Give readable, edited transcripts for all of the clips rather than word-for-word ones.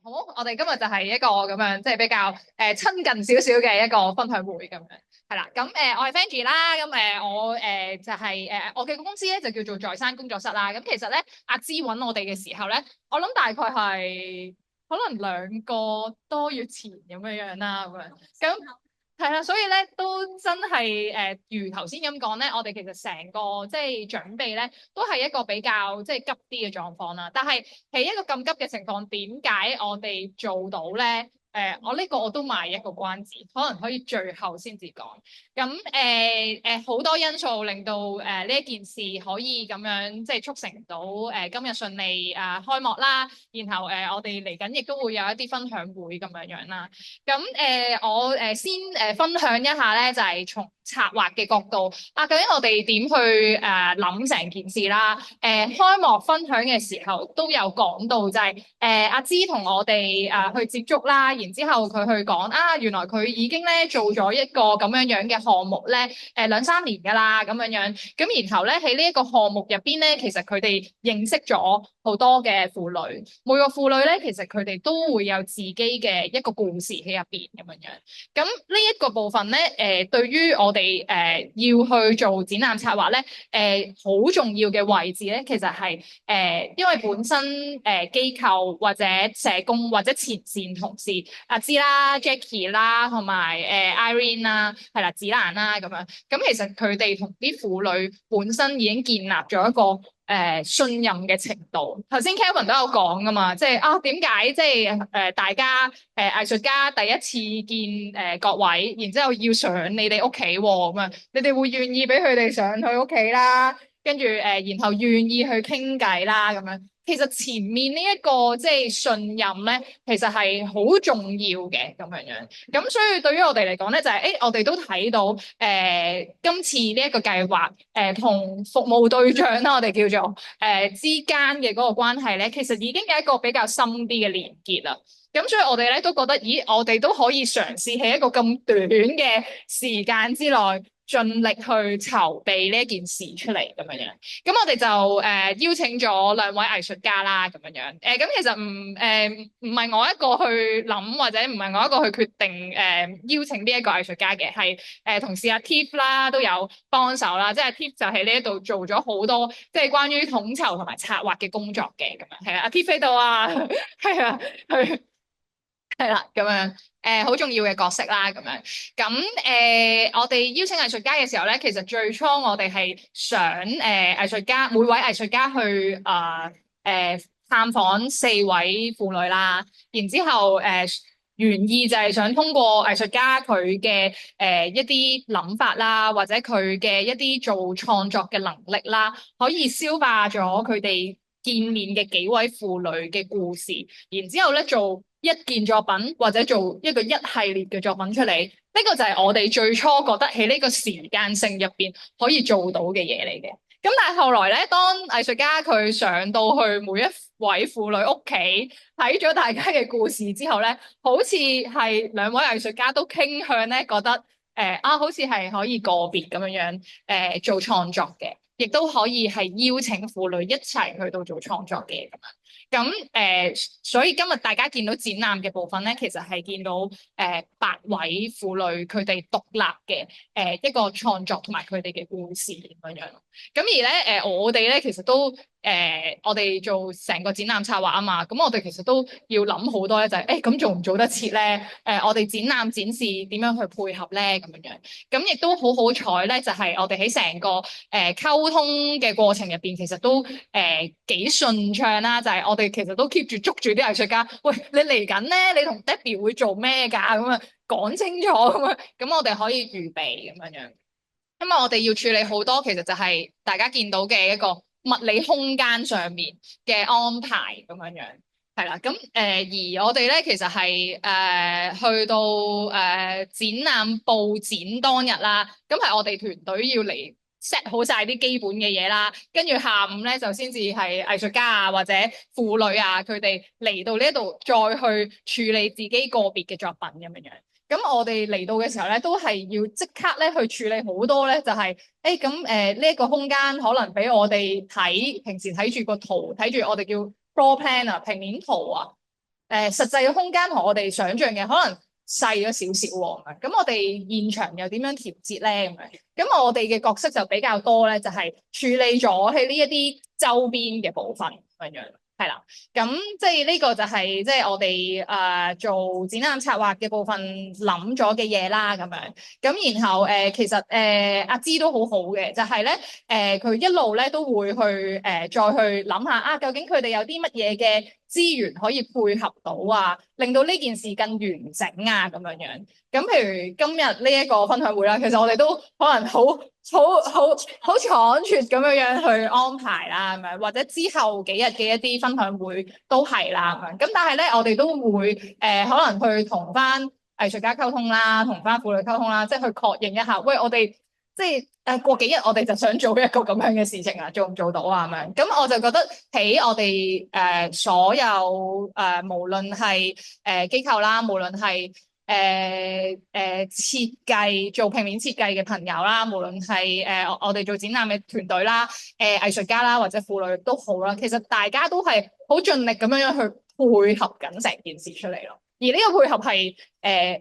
好，我哋今日就係一個咁樣，即係比較親近少少嘅一個分享會咁樣，係啦。咁我係 Fancy 啦，咁我就係我嘅公司咧就叫做在山工作室啦。咁其實咧，阿芝揾我哋嘅時候咧，我諗大概係可能2個多月前咁樣樣啦，咁樣。咁係啦，所以咧都真係如頭先咁講咧，我哋其實成個即係準備咧，都係一個比較即係急啲嘅狀況啦。但係喺一個咁急嘅情況，點解我哋做到咧？我呢個我都賣一個關子，可能可以最後先至講。咁好多因素令到呢一件事可以咁樣即係促成到今日順利開幕啦。然後我哋嚟緊亦都會有一啲分享會咁樣樣啦。咁我先分享一下咧，就係從策劃嘅角度究竟我哋點去諗成件事啦？開幕分享嘅時候都有講到，就係阿芝同我哋去接觸啦，然之後佢去講原來佢已經咧做咗一個咁樣樣嘅項目咧，2、3年㗎啦咁樣樣。咁然後咧喺呢一個項目入邊咧，其實佢哋認識咗好多嘅婦女，每個婦女咧其實佢哋都會有自己嘅一個故事喺入邊咁樣樣。咁呢一個部分咧，對於我哋要去做展覽策劃咧，好重要嘅位置咧，其實係因為本身機構或者社工或者前線同事阿芝啦、Jackie 啦，同埋Irene 啦，係啦、子蘭啦咁樣。咁其實佢哋同啲婦女本身已經建立咗一個信任嘅程度。頭先 Kevin 都有講噶嘛，即係點解即係大家藝術家第一次見各位，然之後要上你哋屋企喎咁樣，你哋會願意俾佢哋上去屋企啦，跟住然後願意去傾偈啦咁樣。其實前面呢一個即係信任咧，其實係好重要嘅咁樣樣。咁所以對於我哋嚟講咧，就係我哋都睇到今次呢一個計劃同服務對象啦，我哋叫做之間嘅嗰個關係咧，其實已經有一個比較深啲嘅連結啦。咁所以我哋咧都覺得，咦，我哋都可以嘗試喺一個咁短嘅時間之內，盡力去籌備呢一件事出嚟咁樣樣。咁我哋就邀請咗2位藝術家啦，咁樣樣。咁其實唔係我一個去諗，或者唔係我一個去決定邀請呢一個藝術家嘅，係同事阿 Tiff 啦都有幫手啦，即係 Tiff 就喺呢一度做咗好多即係關於統籌同埋策劃嘅工作嘅咁樣。係啊，阿 Tiff 喺度啊，係啊，去。係啦，咁樣好重要嘅角色啦，咁樣咁我哋邀請藝術家嘅時候咧，其實最初我哋係想藝術家每位藝術家去探訪4位婦女啦，然之後原意就係想通過藝術家佢嘅一啲諗法啦，或者佢嘅一啲做創作嘅能力啦，可以消化咗佢哋見面嘅幾位婦女嘅故事，然之後咧做一件作品或者做一個系列嘅作品出嚟，呢個就係我哋最初覺得喺呢個時間性入邊可以做到嘅嘢嚟嘅。咁但係後來咧，當藝術家佢上到去每一位婦女屋企睇咗大家嘅故事之後咧，好似係2位藝術家都傾向咧覺得好似係可以個別咁樣樣做創作嘅，亦都可以係邀請婦女一齊去到做創作嘅咁樣。咁所以今日大家見到展覽嘅部分咧，其實係見到8位婦女佢哋獨立嘅一個創作同埋佢哋嘅故事咁樣樣。咁而咧我哋咧其實都我哋做成個展覽策劃啊嘛，咁我哋其實都要諗好多咧，就係咁做唔做得切咧？我哋展覽展示點樣去配合咧？咁樣樣。咁亦都好彩咧，就係我哋喺成個溝通嘅過程入邊，其實都幾順暢啦。就係我哋其實都 keep 住捉住啲藝術家，喂，你嚟緊咧，你同 Debbie 會做咩㗎？咁啊講清楚咁啊，咁我哋可以預備咁樣樣。因為我哋要處理好多，其實就係大家見到嘅一個物理空間上面嘅安排咁樣樣，係啦。咁而我哋咧其實係去到展覽佈展當日啦，咁係我哋團隊要嚟 set 好晒啲基本嘅嘢啦，跟住下午咧就先至係藝術家啊或者婦女啊佢哋嚟到呢一度再去處理自己個別嘅作品咁樣樣。咁我哋嚟到嘅時候咧，都係要即刻咧去處理好多咧，就係咁呢一個空間可能俾我哋睇，平時睇住個圖，睇住我哋叫 floor plan 啊，平面圖啊，實際嘅空間同我哋想象嘅可能細咗少少喎。咁我哋現場又點樣調節咧？咁我哋嘅角色就比較多咧，就係處理咗喺呢一啲周邊嘅部分咁樣。係啦，咁即係呢個就係即係我哋做展覽策劃嘅部分諗咗嘅嘢啦，咁樣。咁然後其實阿芝都好好嘅，就係咧佢一路咧都會去再去諗下啊，究竟佢哋有啲乜嘢嘅資源可以配合到啊，令到呢件事更完整啊，咁樣樣。咁譬如今日呢一個分享會啦，其實我哋都可能好倉促咁樣樣去安排啦，咁樣或者之後幾日嘅一啲分享會都係啦，咁樣。咁但係咧，我哋都會可能去同翻藝術家溝通啦，同翻婦女溝通啦，即係去確認一下，喂，我哋即係過幾日我哋就想做一個咁樣嘅事情啊，做唔做到啊咁樣？咁我就覺得喺我哋所有無論係機構啦，無論係設計做平面設計嘅朋友啦，無論係我哋做展覽嘅團隊啦，藝術家啦或者婦女都好啦，其實大家都係好盡力咁樣去配合緊成件事出嚟咯。而呢個配合係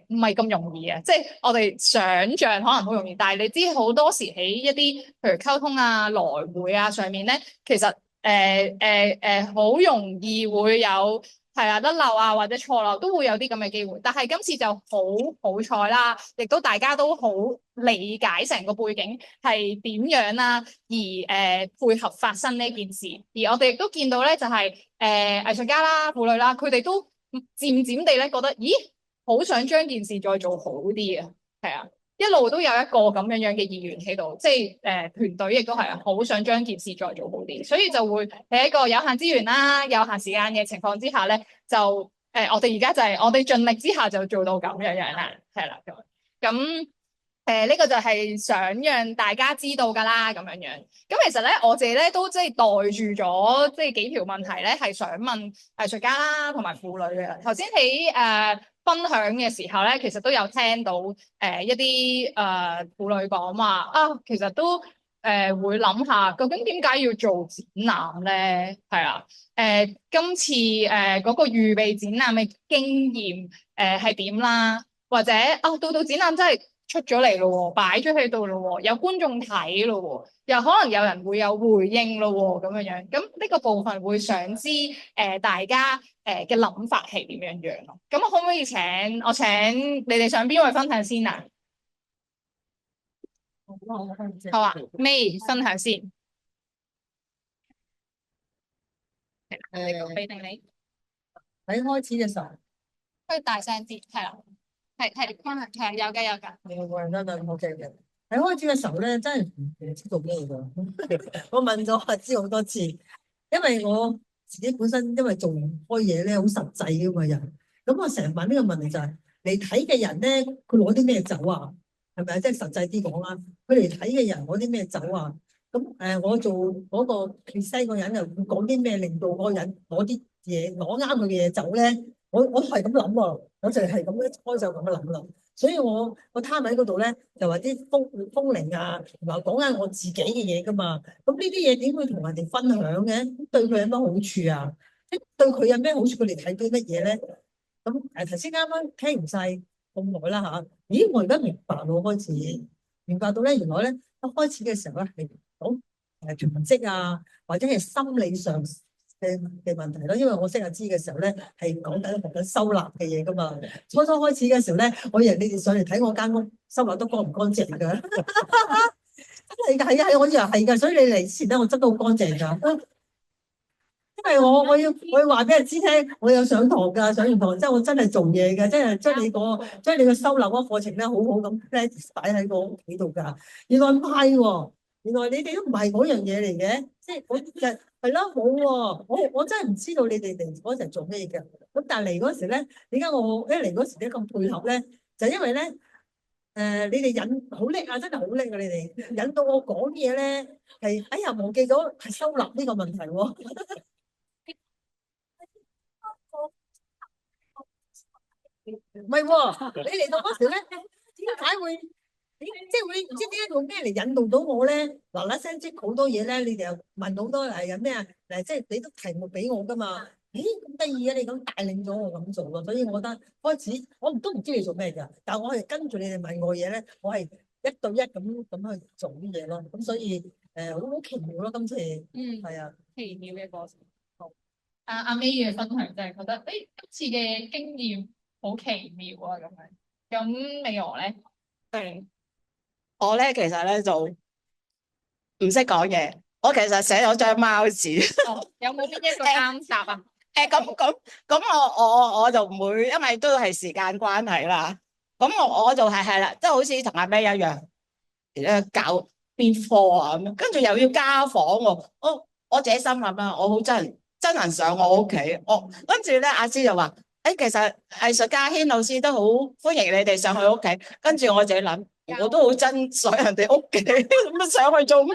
唔係咁容易嘅，即係我哋想像可能好容易，但係你知好多時喺一啲譬如溝通啊、來回啊上面咧，其實好容易會有。係啊，甩漏啊或者錯漏都會有啲咁嘅機會，但係今次就好彩啦，亦都大家都好理解成個背景係點樣啦，而配合發生呢件事，而我哋亦都見到咧就係藝術家啦、婦女啦，佢哋都漸漸地咧覺得，咦，好想將件事再做好啲啊，係啊。一路都有一個咁樣樣嘅意願喺度，即係團隊亦都係好想將件事再做好啲，所以就會喺一個有限資源啦、有限時間嘅情況之下咧，就我哋而家就係我哋盡力之下就做到咁樣樣啦，係啦咁呢個就係想讓大家知道㗎啦，咁樣樣。咁其實咧，我自己咧都即係袋住咗即係幾條問題咧，係想問藝術家啦同埋婦女嘅。頭先喺分享嘅時候咧，其實都有聽到一啲婦女講話啊，其實都會諗下，究竟點解要做展覽咧？係啊，今次嗰個預備展覽嘅經驗係點啦？或者到展覽真係出咗嚟咯喎，擺咗喺度咯喎，有觀眾睇咯喎，又可能有人會有回應咯喎，咁樣樣。咁呢個部分會想知大家嘅諗法係點樣樣咯。咁可唔可以請你哋想邊位分享先啊？好啊，May 分享先。俾定你喺開始嘅時候，可以大聲啲，係啦，係分享，係有嘅有㗎。有個人得啦，我嘅嘅。喺開始嘅時候咧，真係唔知道咩㗎。我問咗阿知好多次，因為我自己本身因為做開嘢咧，好實際嘅嘛人。咁我成日問呢個問題就係、是：嚟睇嘅人咧，佢攞啲咩走啊？係咪啊？即係實際啲講啦，佢嚟睇嘅人攞啲咩走啊？咁我做嗰個西嗰人又會講啲咩，令到嗰個人攞啲嘢攞啱佢嘅嘢走咧？我係咁諗喎，我就係咁樣開就咁樣諗啦。所以我攤喺嗰度咧，就話啲風鈴啊，同埋講緊我自己嘅嘢噶嘛。咁呢啲嘢點會同人哋分享嘅？對佢有乜好處啊？即對佢有咩好處？佢哋睇到乜嘢咧？咁頭先啱啱聽唔晒咁耐啦嚇。咦，我而家明白咯，開始明白到咧，原來咧一開始嘅時候咧係講囤積啊，或者係心理上嘅問題咯，因為我識阿知嘅時候咧，係講緊收納嘅嘢噶嘛。初開始嘅時候咧，我以為你哋上嚟睇我間屋收納都乾唔乾淨噶，真係噶，係啊，我以為係噶，所以你嚟前咧，我執得好乾淨噶。因為我要話俾人知聽，我有上堂噶，上完堂之後我真係做嘢嘅，即係將你個收納嗰個課程咧，好好咁咧擺喺個屋企度噶。原來唔係喎，原來你哋都唔係嗰樣嘢嚟嘅，即係我就係咯冇喎，我真係唔知道你哋嚟嗰陣做咩嘅。咁但係嚟嗰時咧，點解我一嚟嗰時咧咁配合咧？就因為咧，你哋引好叻啊，真係好叻啊！你哋引到我講嘢咧，係哎呀忘記咗係收納呢個問題喎。唔係喎，你嚟到嗰時咧，點解會即係會唔知點解用咩嚟引導到我咧？嗱嗱聲即好多嘢咧，你哋又問好多有咩啊？即係俾啲題目俾我噶嘛。咦，咁得意嘅，你咁帶領咗我咁做咯，所以我覺得開始都唔知你做咩㗎，但係我係跟住你哋問我嘢咧，我係一對一咁去做啲嘢咯，咁所以好奇妙咯，今次係啊，奇妙嘅過程。好，阿 May 嘅分享就係覺得，今次嘅經驗好奇妙啊咁樣。咁美娥咧，係我咧，其實咧就唔識講嘢。我其實寫咗張貓紙。有冇邊一個啱答啊？咁我就唔會，因為都係時間關係啦。咁我就係啦，即係好似同阿 May 一樣，教邊科啊咁樣，跟住又要家訪喎。我自己心諗啦，我好真人上我屋企，跟住咧阿師就話，其實藝術家軒老師都好歡迎你哋上去屋企。跟住我自己諗，我都好憎上人哋屋企，咁上去做咩？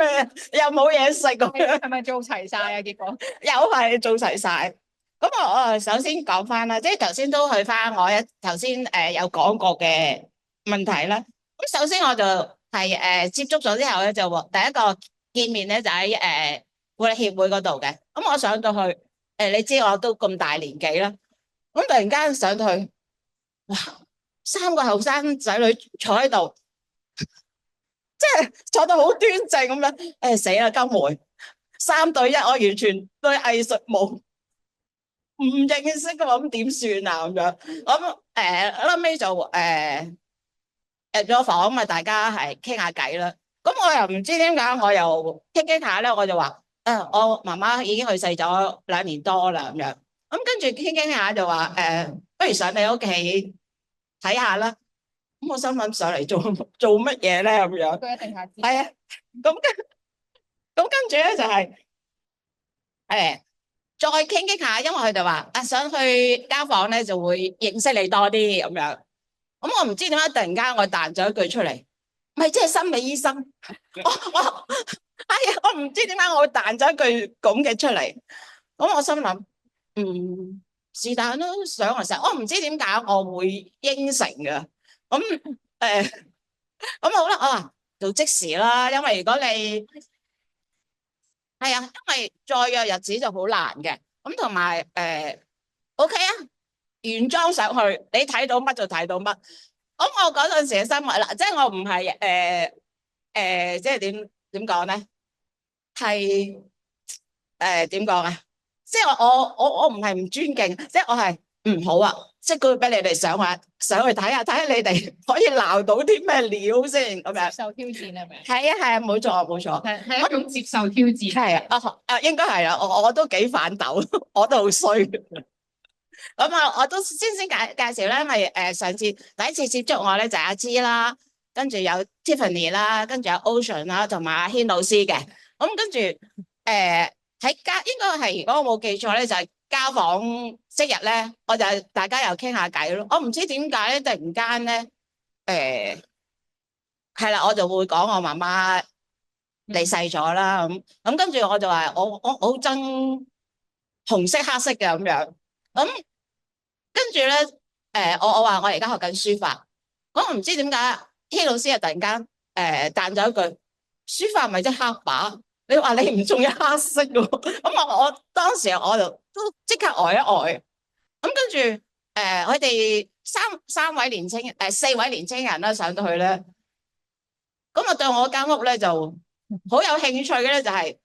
又冇嘢食咁樣，係咪做齊晒啊？結果又係做齊晒。咁我首先講翻啦，即係頭先都去翻我頭先有講過嘅問題啦。咁首先我就係接觸咗之後咧，就第一個見面咧就喺護理協會嗰度嘅。咁我上到去你知我都咁大年紀啦，咁突然間上到去，哇，3個後生仔女坐喺度，即係坐到好端正咁樣。死啦，金梅3對1，我完全對藝術冇唔認識嘅話，咁點算啊？咁樣咁後尾就入咗房咪大家係傾下偈啦。咁我又唔知點解，我又傾下咧，我就話我媽媽已經去世咗2年多啦咁樣。咁跟住傾下就話不如上你屋企睇下啦。咁我心諗上嚟做乜嘢咧咁樣？都一定係知。係啊，咁跟住咧就係再傾下，因為佢哋話想去家訪咧就會認識你多啲咁樣。咁我唔知點解突然間我彈咗一句出嚟，咪即係心理醫生。我唔知點解我會彈咗一句咁嘅出嚟。咁我心諗，是但咯，上嚟成，我唔知點解我會應承嘅。咁咁好啦，我話做即時啦，因為如果你係啊，因為再約日子就好難嘅。咁同埋OK 啊，原裝上去，你睇到乜就睇到乜。咁我嗰陣時嘅心態啦，即係我唔係即係點講咧？係點講啊？即係我唔係唔尊敬，即係我係唔好啊！即係佢俾你哋上去睇下你哋可以鬧到啲咩料先咁樣。接受挑戰係咪？係啊，冇錯。係一種接受挑戰。係啊，應該係啦。我都幾反斗，我都好衰。咁啊，我都先介紹啦，因為上次第一次接觸我咧就係阿芝啦，跟住有 Tiffany 啦，跟住有 Ocean 啦，同埋阿軒老師嘅。咁跟住喺應該係，如果我冇記錯咧，就係家訪即日咧，我就大家又傾下偈咯。我唔知點解咧，突然間咧係啦，我就會講我媽媽離世咗啦。咁跟住我就話我好憎紅色黑色嘅咁樣。咁跟住咧，我話我而家學緊書法，我唔知點解，K 老師又突然間彈咗一句，書法咪即係黑把，你話你唔中意黑色嘅，咁我當時我就都即刻呆一呆。咁跟住佢哋三位年青4位年青人啦上到去咧，咁我對我間屋咧就好有興趣嘅咧，就係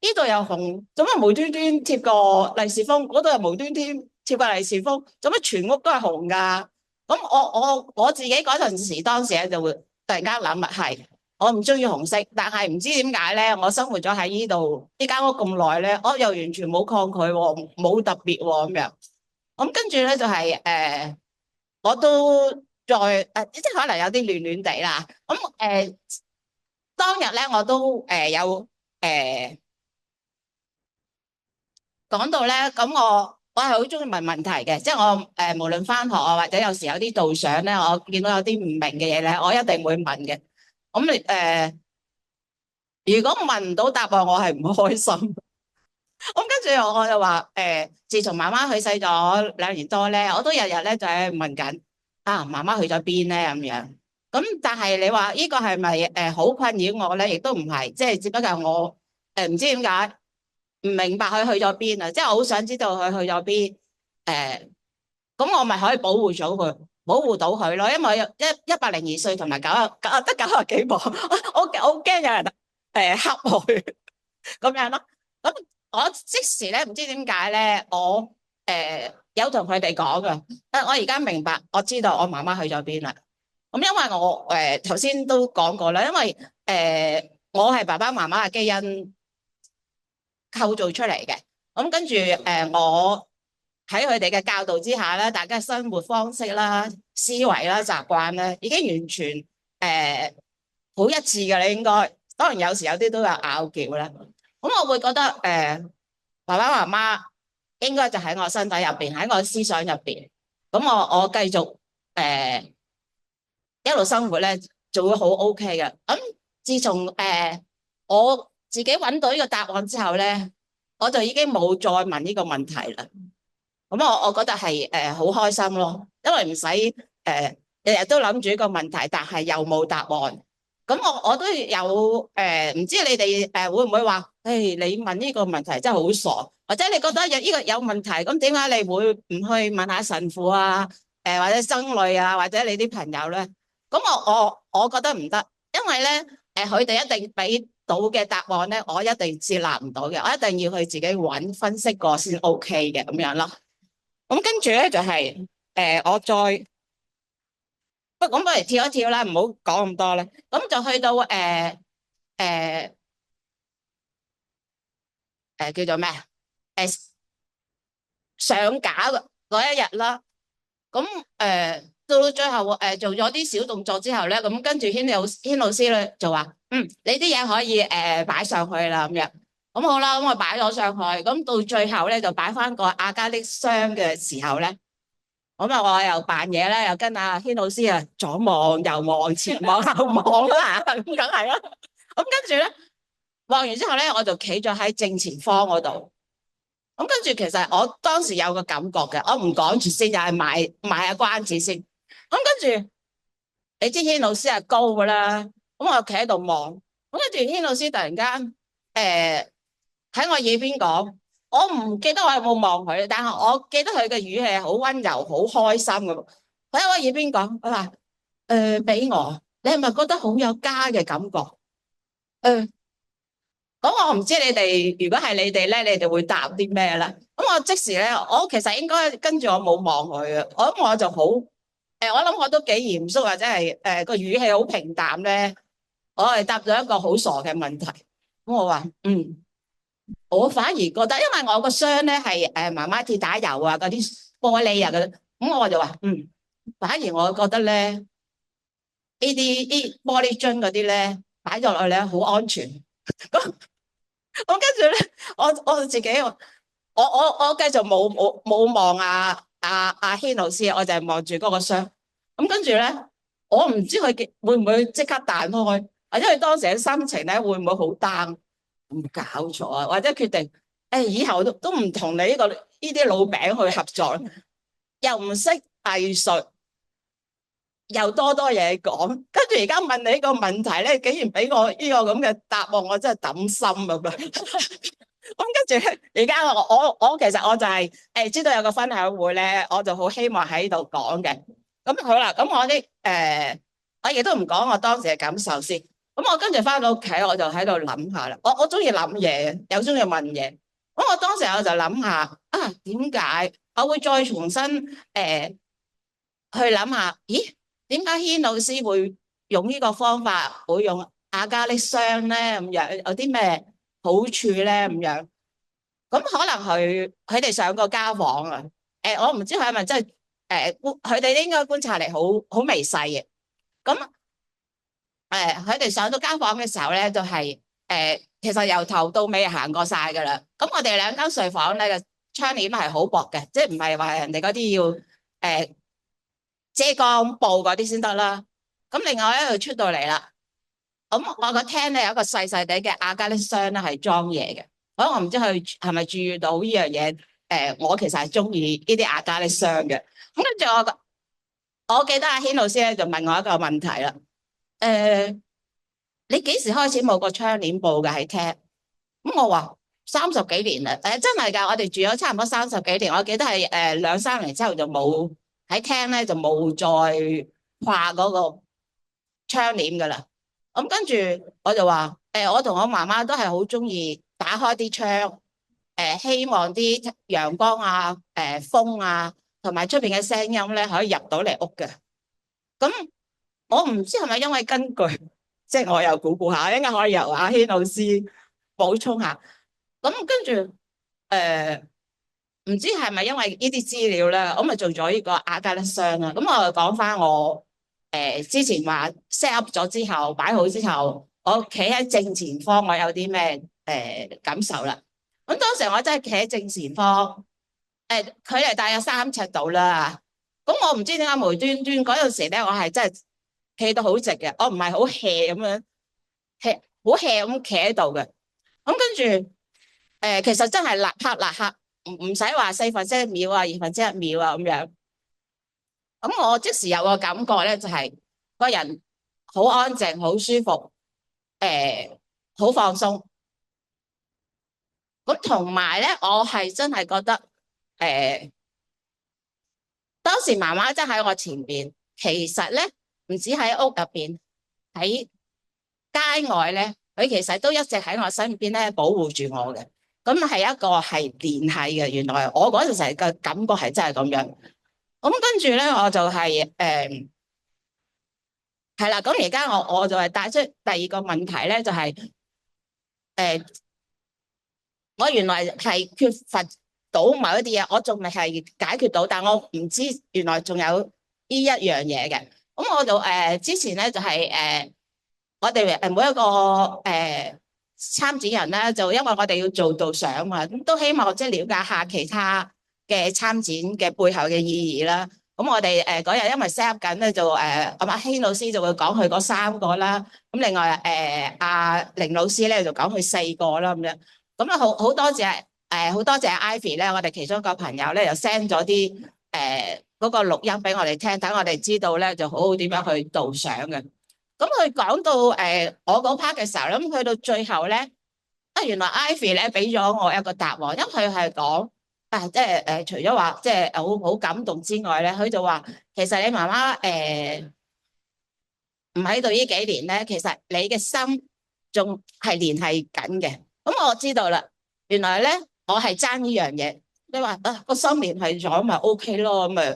呢度又紅，做乜無端端貼個利是封？嗰度又無端端貼個利是封，做乜全屋都係紅噶？咁我自己嗰陣時，當時咧就會突然間諗係，我唔中意紅色，但係唔知點解咧，我生活咗喺呢度呢間屋咁耐咧，我又完全冇抗拒喎，冇特別喎咁樣。咁跟住咧就係我都再即係可能有啲亂亂地啦。咁當日咧我都有講到咧，咁我係好中意問問題嘅，即係我無論翻學啊，或者有時有啲導賞咧，我見到有啲唔明嘅嘢咧，我一定會問嘅。咁如果問唔到答案，我係唔開心。咁跟住我就話自從媽媽去世咗2年多咧，我都日日咧就喺度問緊媽媽去咗邊咧咁樣。咁但係你話呢個係咪好困擾我咧？亦都唔係，即係只不過我唔知點解唔明白佢去咗邊啊，即係我好想知道佢去咗邊。咁我咪可以保護咗佢，保護到佢咯。因為102歲同埋得90幾磅，我好驚有人恰我咁樣咯。咁我即時咧唔知點解咧，我有同佢哋講噶。我而家明白，我知道我媽媽去咗邊啦。咁因為我頭先都講過啦，因為我係爸爸媽媽嘅基因構造出嚟嘅。咁跟住我喺佢哋嘅教導之下咧，大家生活方式啦、思維啦、習慣咧，已經完全好一致嘅啦。應該當然有時有啲都有拗撬啦。咁我會覺得爸爸媽媽應該就喺我身體入邊，喺我思想入邊。咁我繼續一路生活咧，就會好 OK 嘅。咁自從我自己揾到呢個答案之後咧，我就已經冇再問呢個問題啦。咁我覺得係好開心咯，因為唔使日日都諗住一個問題，但係又冇答案。咁我都有唔知你哋會唔會話，你問呢個問題真係好傻，或者你覺得呢個有問題，咁點解你會唔去問下神父啊，或者僧侶啊，或者你啲朋友咧？咁我覺得唔得，因為咧佢哋一定俾到嘅答案咧，我一定接納唔到嘅，我一定要去自己揾分析過先 OK 嘅咁樣咯。咁跟住咧就係我再不如跳一跳啦，唔好講咁多咧。咁就去到叫做咩上架嗰一日啦。咁到最後做咗啲小動作之後咧，咁跟住軒老師咧就話：你啲嘢可以擺上去啦咁樣。咁好啦，咁我擺咗上去。咁到最後咧就擺翻個亞加力箱嘅時候咧。咁啊，我又扮嘢咧，又跟阿軒老師啊左望右望前望後望啦，咁梗係啦。咁跟住咧望完之後咧，我就企咗喺正前方嗰度。咁跟住其實我當時有個感覺嘅，我唔講住先，就係賣下關子先。咁跟住你知軒老師係高㗎啦，咁我企喺度望。咁跟住軒老師突然間喺我耳邊講。我唔記得我有冇望佢，但係我記得佢嘅語氣係好溫柔、好開心嘅。佢喺我耳邊講，佢話：俾我，你係咪覺得好有家嘅感覺？咁我唔知你哋，如果係你哋咧，你哋會答啲咩咧？咁我即時咧，我其實應該跟住我冇望佢嘅，我就好我諗我都幾嚴肅，或者係個語氣好平淡咧。我係答咗一個好傻嘅問題。咁我話：我反而覺得，因為我個箱咧係媽媽鐵打油啊，嗰啲玻璃啊嗰啲，咁我就話反而我覺得咧呢啲玻璃樽嗰啲咧擺咗落去咧好安全。咁跟住咧，我自己我繼續冇望阿軒老師，我就係望住嗰個箱。咁跟住咧，我唔知佢會唔會即刻彈開，或者佢當時嘅心情咧會唔會好 down？冇搞錯啊！或者決定以後都唔同你呢啲老餅去合作，又唔識藝術，又多嘢講，跟住而家問你呢個問題咧，竟然俾我呢個咁嘅答案，我真係抌心咁樣。咁跟住咧，而家我其實我就係知道有個分享會咧，我就好希望喺度講嘅。咁好啦，咁我亦都唔講我當時嘅感受先。咁我跟住翻到屋企，我就喺度諗下啦。我中意諗嘢，又中意問嘢。咁我當時我就諗下點解我會再重新去諗下？咦，點解軒老師會用呢個方法，會用亞加力箱咧？咁樣有啲咩好處咧？咁樣咁可能佢哋上過家訪啊？我唔知佢係咪真係佢哋應該觀察力好微細嘅。咁佢哋上到間房嘅時候咧，就係其實由頭到尾行過晒噶啦。咁我哋兩間睡房咧嘅窗簾係好薄嘅，即係唔係話人哋嗰啲要遮光布嗰啲先得啦。咁另外咧，佢出到嚟啦。咁我個廳咧有一個細細地嘅亞加力箱咧係裝嘢嘅。我唔知佢係咪注意到呢樣嘢？我其實係中意呢啲亞加力箱嘅。咁跟住我記得阿軒老師咧就問我一個問題啦。你幾時開始冇個窗簾布嘅喺廳？咁我話30幾年啦，真係㗎，我哋住咗差唔多30幾年，我記得係2、3年之後就冇喺廳咧就冇再掛嗰個窗簾㗎啦。咁跟住我就話我同我媽媽都係好中意打開啲窗，希望啲陽光啊、風啊同埋出邊嘅聲音咧可以入到嚟屋嘅。咁我唔知係咪因為根據，即係我又估下，應該可以由阿軒老師補充下。咁跟住唔知係咪因為呢啲資料咧，我咪做咗呢個阿加力箱啦。咁我就講翻我之前話 set up 咗之後擺好之後，我企喺正前方，我有啲咩感受啦。咁當時我真係企喺正前方，距離大約3尺度啦。咁我唔知點解無端端嗰陣時咧，我係真係企到好直嘅，我唔係好 hea 咁樣 hea 好 hea 咁企喺度嘅。咁跟住其實真係立刻立刻，唔使話1/4秒啊、1/2秒啊咁樣。咁我即時有個感覺咧，就係個人好安靜、好舒服，好放鬆。咁同埋咧，我係真係覺得當時媽媽真喺我前邊，其實咧唔止喺屋入邊，喺街外咧，佢其實都一直喺我身邊咧保護住我嘅。咁係一個係聯繫嘅，原來我嗰陣時嘅感覺係真係咁樣。咁跟住咧，我就係係啦。咁而家我就係帶出第二個問題咧，就係我原來係缺乏到某一啲嘢，我仲未係解決到，但我唔知原來仲有呢一樣嘢嘅。咁我就之前咧就係我哋每一個參展人咧，就因為我哋要做導賞嘛，咁都希望即係了解下其他嘅參展嘅背後嘅意義啦。咁我哋嗰日因為 set up 緊咧，就阿軒老師就會講佢嗰3個啦。咁另外阿凌老師咧就講佢4個啦咁樣。咁啊好多謝好多謝 Ivy 咧，我哋其中一個朋友咧又 send 咗啲嗰個錄音俾我哋聽，等我哋知道咧就好好點樣去導賞嘅。咁佢講到我嗰 part 嘅時候，咁去到最後咧，原來 Ivy 咧俾咗我一個答案，因為佢係講即係除咗話即係好感動之外咧，佢就話其實你媽媽唔喺度呢幾年咧，其實你嘅心仲係聯繫緊嘅。咁我知道啦，原來咧我係爭呢樣嘢。你話個心聯繫咗咪 OK 咯，咁咪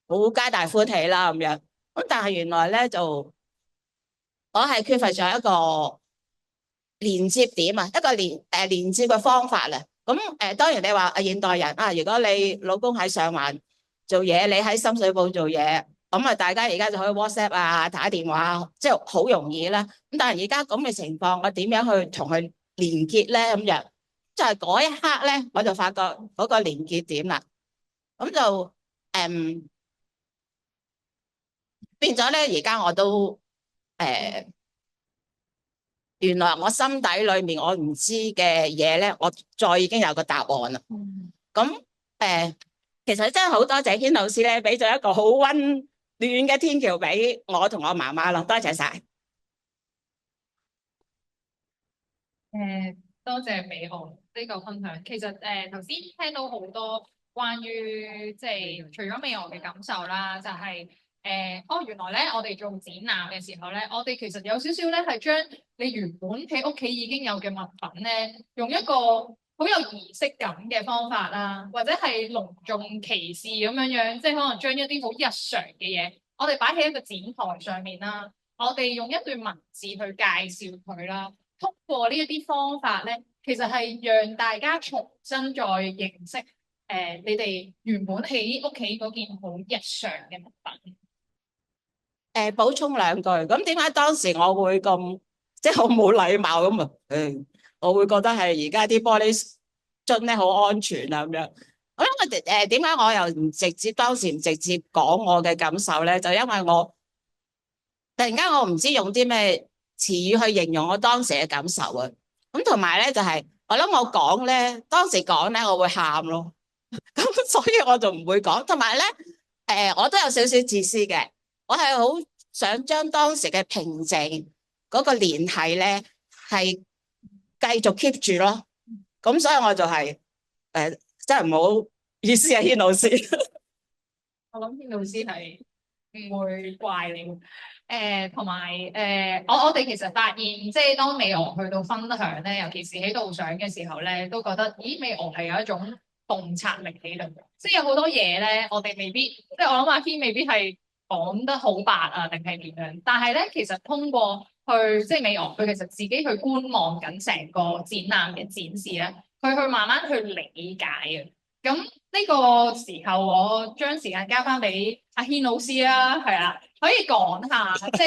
好皆大歡喜啦咁樣。咁但係原來咧就我係缺乏咗一個連接點啊，一個連接嘅方法啦。咁當然你話現代人啊，如果你老公喺上環做嘢，你喺深水埗做嘢，咁大家而家就可以 WhatsApp 啊、打電話，即係好容易啦。咁但係而家咁嘅情況，我點樣去同佢連結咧？咁樣就係嗰一刻咧，我就發覺嗰個連結點啦。咁就變咗咧，而家我都原來我心底裏面我唔知嘅嘢咧，我再已經有個答案啦。咁其實真係好多謝軒老師咧，俾咗一個好溫暖嘅天橋俾我同我媽媽咯，多謝晒。多謝美豪呢個分享。其實頭先聽到好多關於即係除咗美豪嘅感受啦，就係原來咧我哋做展覽嘅時候咧，我哋其實有少少咧係將你原本喺屋企已經有嘅物品咧，用一個好有儀式感嘅方法啦，或者係隆重其事咁樣樣，即係可能將一啲好日常嘅嘢，我哋擺喺一個展台上面啦，我哋用一段文字去介紹佢啦。通過呢一啲方法咧，其實係讓大家重新再認識你哋原本喺屋企嗰件好日常嘅物品。補充2句，咁點解當時我會咁即係好冇禮貌咁啊？我會覺得係而家啲玻璃樽咧好安全啊咁樣。我因為點解我又唔直接當時唔直接講我嘅感受咧？就因為我突然間我唔知用啲咩詞語去形容我當時嘅感受啊。咁同埋咧就係我諗我講咧，當時講咧我會喊咯。咁所以我就唔會講。同埋咧我都有少少自私嘅。我係好想將當時嘅平靜嗰個聯繫咧，係繼續 keep 住咯。咁所以我就真係唔好意思啊，軒老師。我諗軒老師係唔會怪你。同埋我哋其實發現，即係當美俄去到分享咧，尤其是喺導賞嘅時候咧，都覺得，咦，美俄係有一種洞察力喺度，即係有好多嘢咧，我哋未必，即係我諗阿軒未必係講得好白啊，定係點樣？但係咧，其實通過去即係美俄，佢其實自己去觀望緊成個展覽嘅展示咧，佢去慢慢去理解啊。咁呢個時候，我將時間交翻俾阿軒老師啦，係啦，可以講下即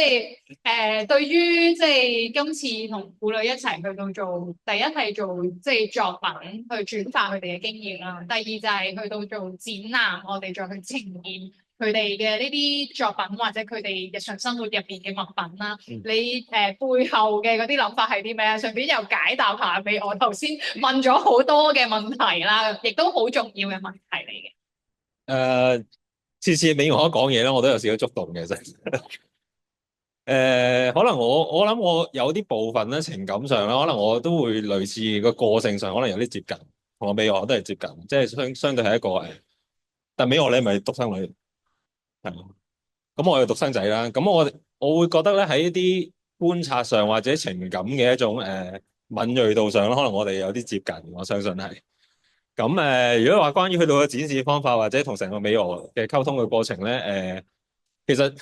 係對於即係今次同婦女一齊去到做，第一係做即係作品去轉化佢哋嘅經驗啦，第二就係去到做展覽，我哋再去呈現佢哋嘅呢啲作品或者佢哋日常生活入邊嘅物品啦。你背後嘅嗰啲諗法係啲咩啊？順便又解答下俾我頭先問咗好多嘅問題啦，亦都好重要嘅問題嚟嘅。次美容可講嘢咧，我都有少少觸動嘅，其實。可能我諗我有啲部分咧情感上咧，可能我都會類似個性上，可能有啲接近，同我美容都係接近，即係相對係一個但美容你係咪獨生女？係。咁我係獨生仔啦，咁我會覺得咧喺一啲觀察上或者情感嘅一種敏鋭度上咧，可能我哋有啲接近，我相信係。咁如果話關於去到嘅展示方法或者同成個美俄嘅溝通嘅過程咧，其實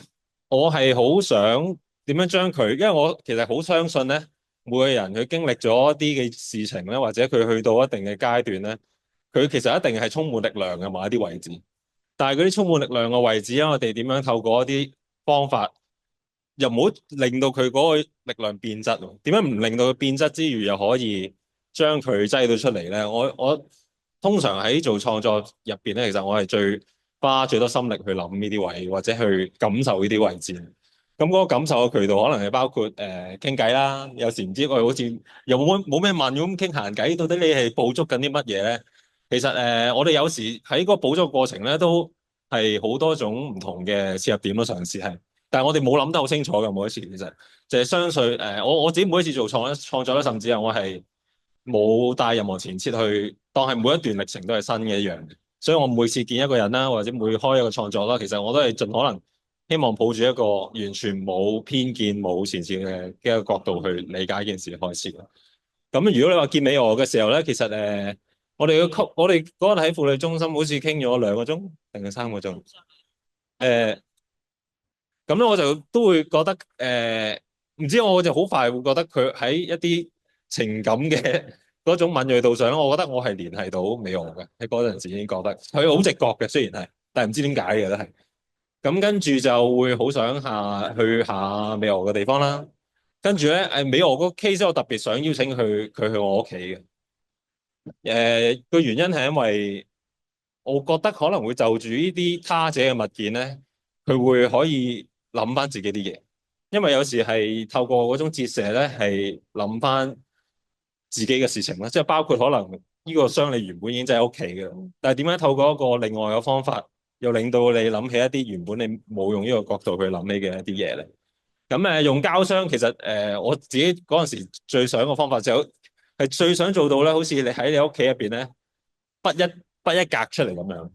我係好想點樣將佢，因為我其實好相信咧，每個人佢經歷咗一啲嘅事情咧，或者佢去到一定嘅階段咧，佢其實一定係充滿力量嘅某一啲位置。但係嗰啲充滿力量嘅位置咧，我哋點樣透過一啲方法，又唔好令到佢嗰個力量變質喎？點樣唔令到佢變質之餘，又可以將佢擠到出嚟咧？我通常喺做創作入邊咧，其實我係花最多心力去諗呢啲位，或者去感受呢啲位置。咁嗰個感受嘅渠道，可能係包括傾偈啦。有時唔知我好似又冇咩問咁傾閒偈，到底你係捕捉緊啲乜嘢咧？其實我哋有時喺嗰個捕捉過程咧，都係好多種唔同嘅切入點咯，嘗試係。但係我哋冇諗得好清楚嘅每一次，其實就係相信我自己每一次做創作咧，甚至係我係冇帶任何前設去當係每一段歷程都係新嘅一樣嘅。所以我每次見一個人啦，或者每開一個創作啦，其實我都係盡可能希望抱住一個完全冇偏見、冇前設嘅一個角度去理解件事開始。咁如果你話見美俄嘅時候咧，其實我哋嗰日喺婦女中心好似傾咗2個鐘定係3個鐘。咁咧我就都會覺得唔知我就好快會覺得佢喺一啲情感嘅嗰種敏鋭度上，我覺得我係聯繫到美俄嘅，喺嗰陣時已經覺得佢好直覺嘅，雖然係，但係唔知點解嘅都係。咁跟住就會好想去下美俄嘅地方啦。跟住咧美俄嗰個 case 我特別想邀請佢去我屋企嘅。個原因係因為我覺得可能會就住呢啲他者嘅物件咧，佢會可以諗翻自己啲嘢，因為有時係透過嗰種折射咧，係諗翻自己嘅事情啦，即係包括可能呢個箱你原本已經真係屋企嘅，但係點樣透過一個另外嘅方法，又令到你諗起一啲原本你冇用呢個角度去諗起嘅一啲嘢咧。咁用膠箱其實我自己嗰陣時最想嘅方法就係最想做到咧，好似你喺你屋企入邊咧，筆一格出嚟咁樣。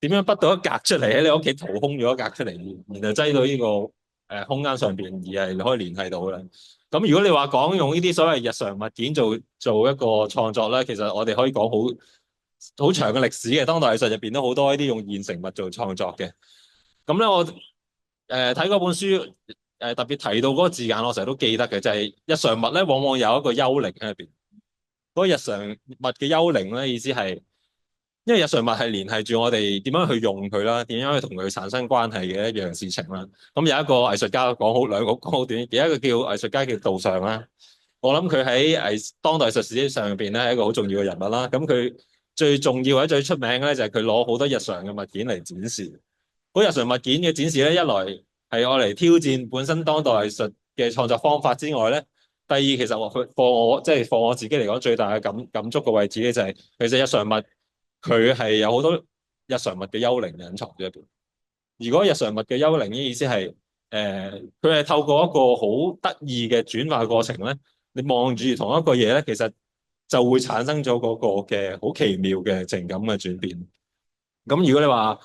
點樣筆到一格出嚟喺你屋企掏空咗一格出嚟，然後擠到呢個空間上邊，而係你可以聯繫到啦。咁如果你話講用呢啲所謂日常物件做一個創作咧，其實我哋可以講好長嘅歷史嘅。當代藝術入邊都好多呢啲用現成物做創作嘅。咁咧我睇嗰本書特別提到嗰個字眼，我成日都記得嘅，就係日常物咧，往往有一個幽靈喺入邊。嗰個日常物嘅幽靈咧，意思係，因為日常物係聯繫住我哋點樣去用佢啦，點樣去同佢產生關係嘅一樣事情啦。咁有一個藝術家講好短，有一個叫藝術家叫杜尚啦。我諗佢喺當代藝術史上邊咧係一個好重要嘅人物啦。咁佢最重要或者最出名嘅咧就係佢攞好多日常嘅物件嚟展示。嗰日常物件嘅展示咧，一來係愛嚟挑戰本身當代藝術嘅創作方法之外咧，第二其實放我自己嚟講最大嘅感觸嘅位置咧就係其實日常物佢係有好多日常物嘅幽靈隱藏喺入邊。如果日常物嘅幽靈嘅意思係佢係透過一個好得意嘅轉化過程咧，你望住同一個嘢咧，其實就會產生咗嗰個嘅好奇妙嘅情感嘅轉變。咁如果你話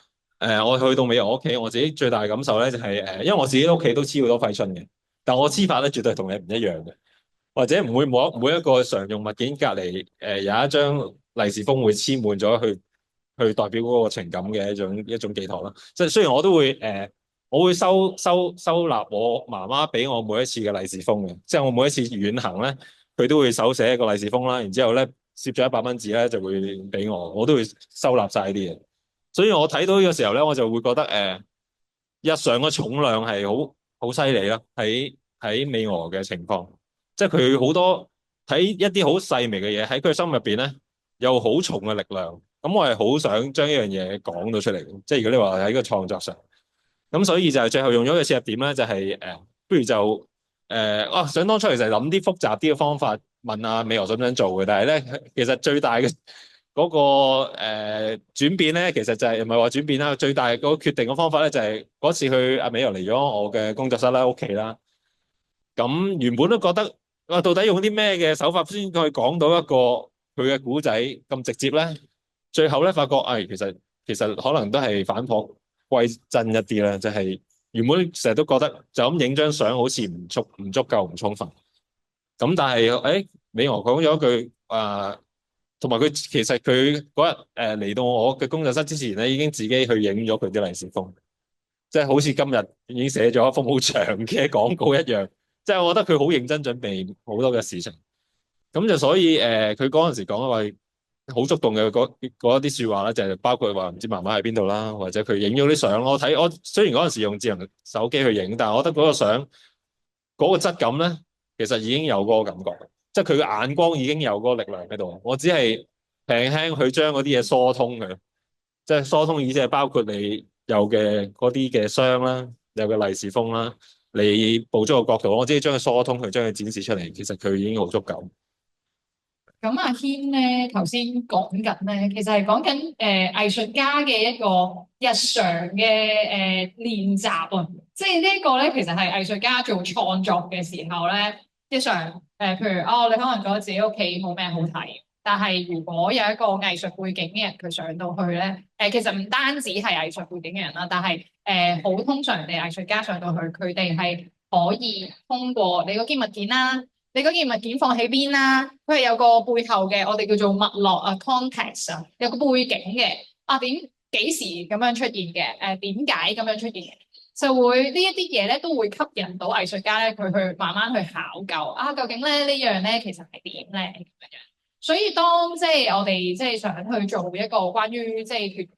我去到美容我屋企，我自己最大嘅感受咧就係因為我自己屋企都黐好多揮春嘅，但我黐法咧絕對同你唔一樣嘅，或者唔會每一個常用物件隔離有一張利是封會黐滿咗去代表嗰個情感嘅一種寄託啦。即係雖然我都會我會收納我媽媽俾我每一次嘅利是封嘅，即係我每一次遠行咧，佢都會手寫一個利是封啦，然之後咧攝咗100蚊紙咧就會俾我，我都會收納晒啲嘢。所以我睇到呢個時候咧，我就會覺得日常嘅重量係好犀利啦，喺美俄嘅情況，即係佢好多睇一啲好細微嘅嘢喺佢心入邊咧，有好重嘅力量。咁我係好想將呢樣嘢講到出嚟嘅，即係如果你話喺個創作上，咁所以就最後用咗個切入點咧，就係不如就想當初其實諗啲複雜啲嘅方法問阿美俄想唔想做嘅，但係咧其實最大嘅嗰個轉變咧，其實就係唔係話轉變啦，最大嗰個決定嘅方法咧，就係嗰次去阿美由嚟咗我嘅工作室啦、屋企啦。咁原本都覺得到底用啲咩嘅手法先可以講到一個佢嘅古仔咁直接咧？最後咧發覺，其實可能都係返璞歸真一啲啦，就係原本成日都覺得就咁影張相好似唔足夠唔充分。咁但係美俄講咗一句同埋佢其實佢嗰日嚟到我嘅工作室之前咧，已經自己去影咗佢啲利是封，即係好似今日已經寫咗一封好長嘅廣告一樣。即係我覺得佢好認真準備好多嘅事情。咁就所以佢嗰陣時講話好觸動嘅嗰一啲説話咧，就係包括話唔知媽媽喺邊度啦，或者佢影咗啲相。我雖然嗰陣時用智能手機去影，但係我覺得嗰個相嗰個質感咧，其實已經有嗰個感覺。即係佢嘅眼光已經有嗰個力量喺度，我只係輕輕去將嗰啲嘢疏通佢，即係疏通意思係包括你有嘅嗰啲嘅箱啦，有嘅利是封啦，你捕捉個角度，我只係將佢疏通佢，將佢展示出嚟，其實佢已經好足夠。咁阿軒咧頭先講緊咧，其實係講緊藝術家嘅一個日常嘅練習啊，即係呢一個咧，其實係藝術家做創作嘅時候咧，日常譬如你可能覺得自己屋企冇咩好睇，但係如果有一個藝術背景嘅人佢上到去咧，其實唔單止係藝術背景嘅人啦，但係好通常地藝術家上到去，佢哋係可以通過你嗰件物件啦。你嗰件物件放喺邊啦？佢係有個背後嘅，我哋叫做脈絡啊 context 啊，有個背景嘅幾時咁樣出現嘅？點解咁樣出現嘅？就會呢一啲嘢咧，都會吸引到藝術家咧，佢去慢慢去考究究竟咧呢樣咧其實係點咧咁樣。所以當即係我哋即係想去做一個關於即係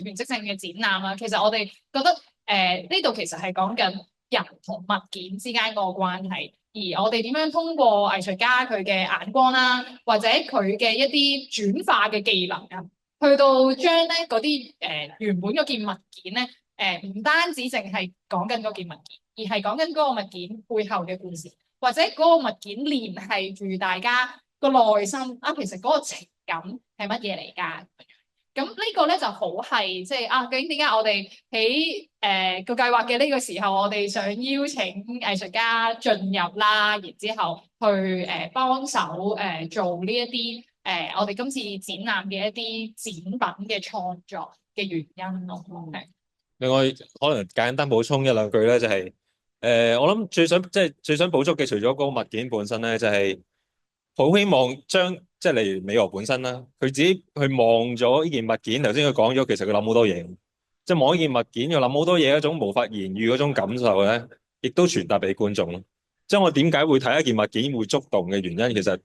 原則性嘅展覽啦，其實我哋覺得呢度其實係講緊人同物件之間個關係。而我哋點樣通過藝術家佢嘅眼光啦，或者佢嘅一啲轉化嘅技能啊，去到將咧嗰啲原本嗰件物件咧唔單止淨係講緊嗰件物件，而係講緊嗰個物件背後嘅故事，或者嗰個物件聯繫住大家個內心其實嗰個情感係乜嘢嚟㗎？咁呢個咧就好係即係究竟點解我哋喺個計劃嘅呢個時候，我哋想邀請藝術家進入啦，然之後去幫手做呢一啲我哋今次展覽嘅一啲展品嘅創作嘅原因咯。另外可能簡單補充一兩句咧，就係我諗最想補足嘅，除咗嗰個物件本身咧，就係好希望將即係例如美俄本身啦，佢自己去望咗呢件物件。頭先佢講咗，其實佢諗好多嘢，即係望呢件物件又諗好多嘢，一種無法言喻嗰種感受咧，亦都傳達俾觀眾咯。即係我點解會睇一件物件會觸動嘅原因，其實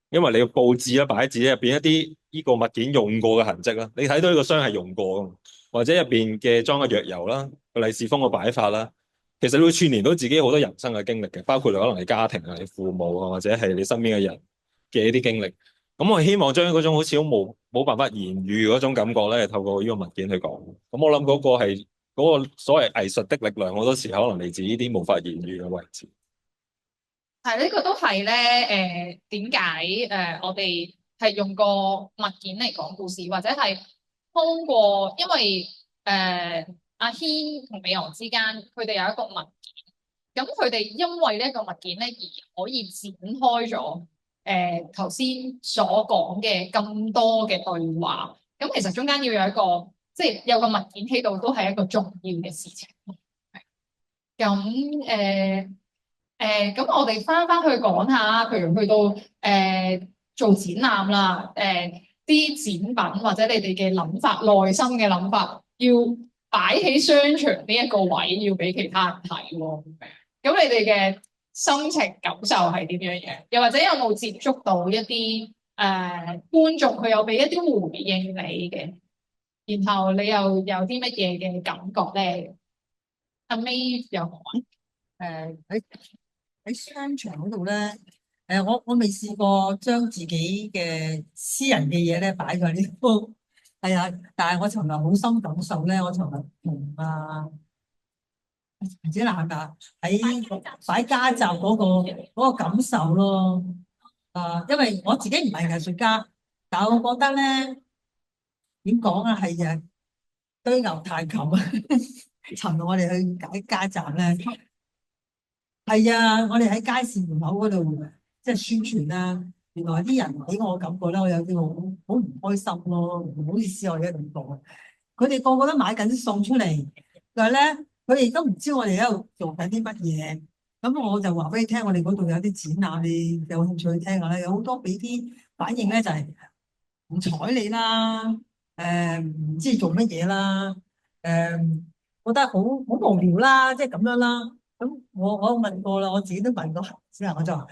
因為你個佈置啦、擺置入邊一啲呢個物件用過嘅痕跡啦，你睇到呢個箱係用過㗎，或者入邊嘅裝嘅藥油啦、個利是封嘅擺法啦，其實你會串聯到自己好多人生嘅經歷嘅，包括可能係家庭啊、你父母啊，或者係你身邊嘅人嘅一啲經歷。咁我希望將嗰種好似好冇辦法言喻嗰種感覺咧，透過呢個物件去講。咁我諗嗰個係嗰個所謂藝術的力量，好多時可能嚟自呢啲無法言喻嘅位置。係呢個都係咧點解我哋係用個物件嚟講故事，或者係通過因為阿軒同美昂之間佢哋有一個物件，咁佢哋因為呢一個物件咧而可以展開咗頭先所講嘅咁多嘅對話，咁其實中間要有一個即係有個文件喺度，都係一個重要嘅事情。咁咁我哋翻去講下，譬如去到做展覽啦，啲展品或者你哋嘅諗法、內心嘅諗法，要擺喺商場呢一個位，要俾其他人睇喎。咁你哋嘅心情感受係點樣嘅？又或者有冇接觸到一啲觀眾，佢有俾一啲回應你嘅，然後你又有啲乜嘢嘅感覺咧？阿 May 有冇啊？喺商場嗰度咧，我未試過將自己嘅私人嘅嘢咧擺喺呢度，係啊，但係我尋日好深感受咧，我尋日同唔知嗱係咪啊喺擺家集嗰個感受咯，因為我自己唔係藝術家，但係我覺得咧點講啊，係堆牛彈琴啊！尋日我哋去解家集咧。係啊，我哋喺街市門口嗰度即係宣傳啦。原來啲人俾我感覺咧，我有啲好唔開心咯，唔好意思，我而家咁講。佢哋個個都買緊餸出嚟，但係咧佢哋都唔知我哋喺度做緊啲乜嘢。咁我就話俾你聽，我哋嗰度有啲展覽，你有興趣去聽下咧。有好多俾啲反應咧，就係唔睬你啦，唔知做乜嘢啦，覺得好無聊啦，即係咁樣啦。咁我問過啦，我自己都問過之後，我就話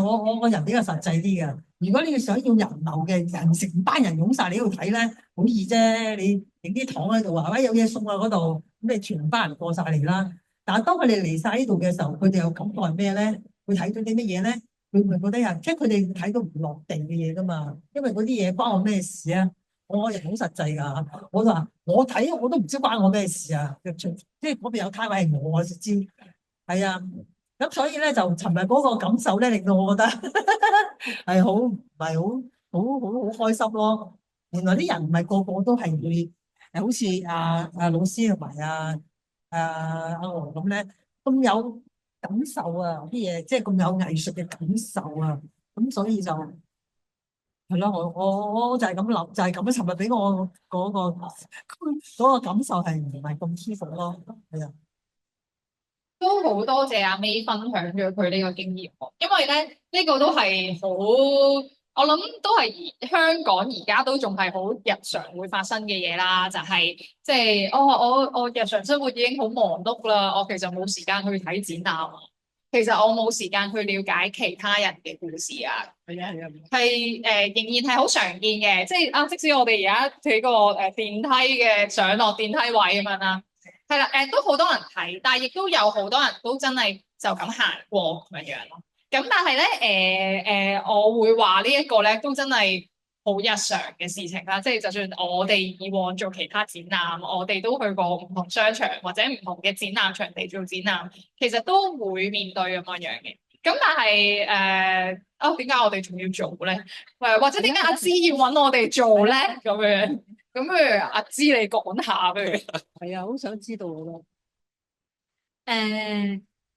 我個人比較實際啲嘅。如果你想要人流嘅人，成班人湧晒你呢度睇咧，好易啫。你整啲糖喺度話，喂有嘢送啊嗰度，咁你全班人過晒嚟啦。但係當佢哋嚟晒呢度嘅時候，佢哋有感覺係咩咧？會睇到啲乜嘢咧？佢會覺得即係佢哋睇到唔落地嘅嘢噶嘛。因為嗰啲嘢關我咩事啊？我人好實際㗎，我就話我睇我都唔知關我咩事啊！即係嗰邊有攤位係我先知，係啊。咁所以咧就尋日嗰個感受咧，令到我覺得係好唔係好開心咯。原來啲人唔係個個都係會好似阿老師同埋阿黃咁咧咁有感受啊啲嘢，即係咁有藝術嘅感受啊。咁所以就。係咯，我就係咁諗，就係咁樣。尋日俾我嗰個感受係唔係咁舒服咯？係啊，都好多謝阿 May 分享咗佢呢個經驗喎，因為咧呢個都係好，我諗都係香港而家都仲係好日常會發生嘅嘢啦，就係即係我日常生活已經好忙碌啦，我其實冇時間去睇展覽。其實我冇時間去了解其他人嘅故事啊，係啊，係仍然係好常見嘅，即係即使我哋而家喺個電梯嘅上落電梯位咁樣啦，係啦，都好多人睇，但係亦都有好多人都真係就咁行過咁樣咯。咁但係咧我會話呢一個咧都真係好日常嘅事情啦，即係就算我哋以往做其他展覽，我哋都去過唔同商場或者唔同嘅展覽場地做展覽，其實都會面對咁樣嘅。咁但係點解我哋仲要做咧？或者點解阿芝要揾我哋做咧？咁樣咁不如阿芝你講下，不如係啊，好想知道咯。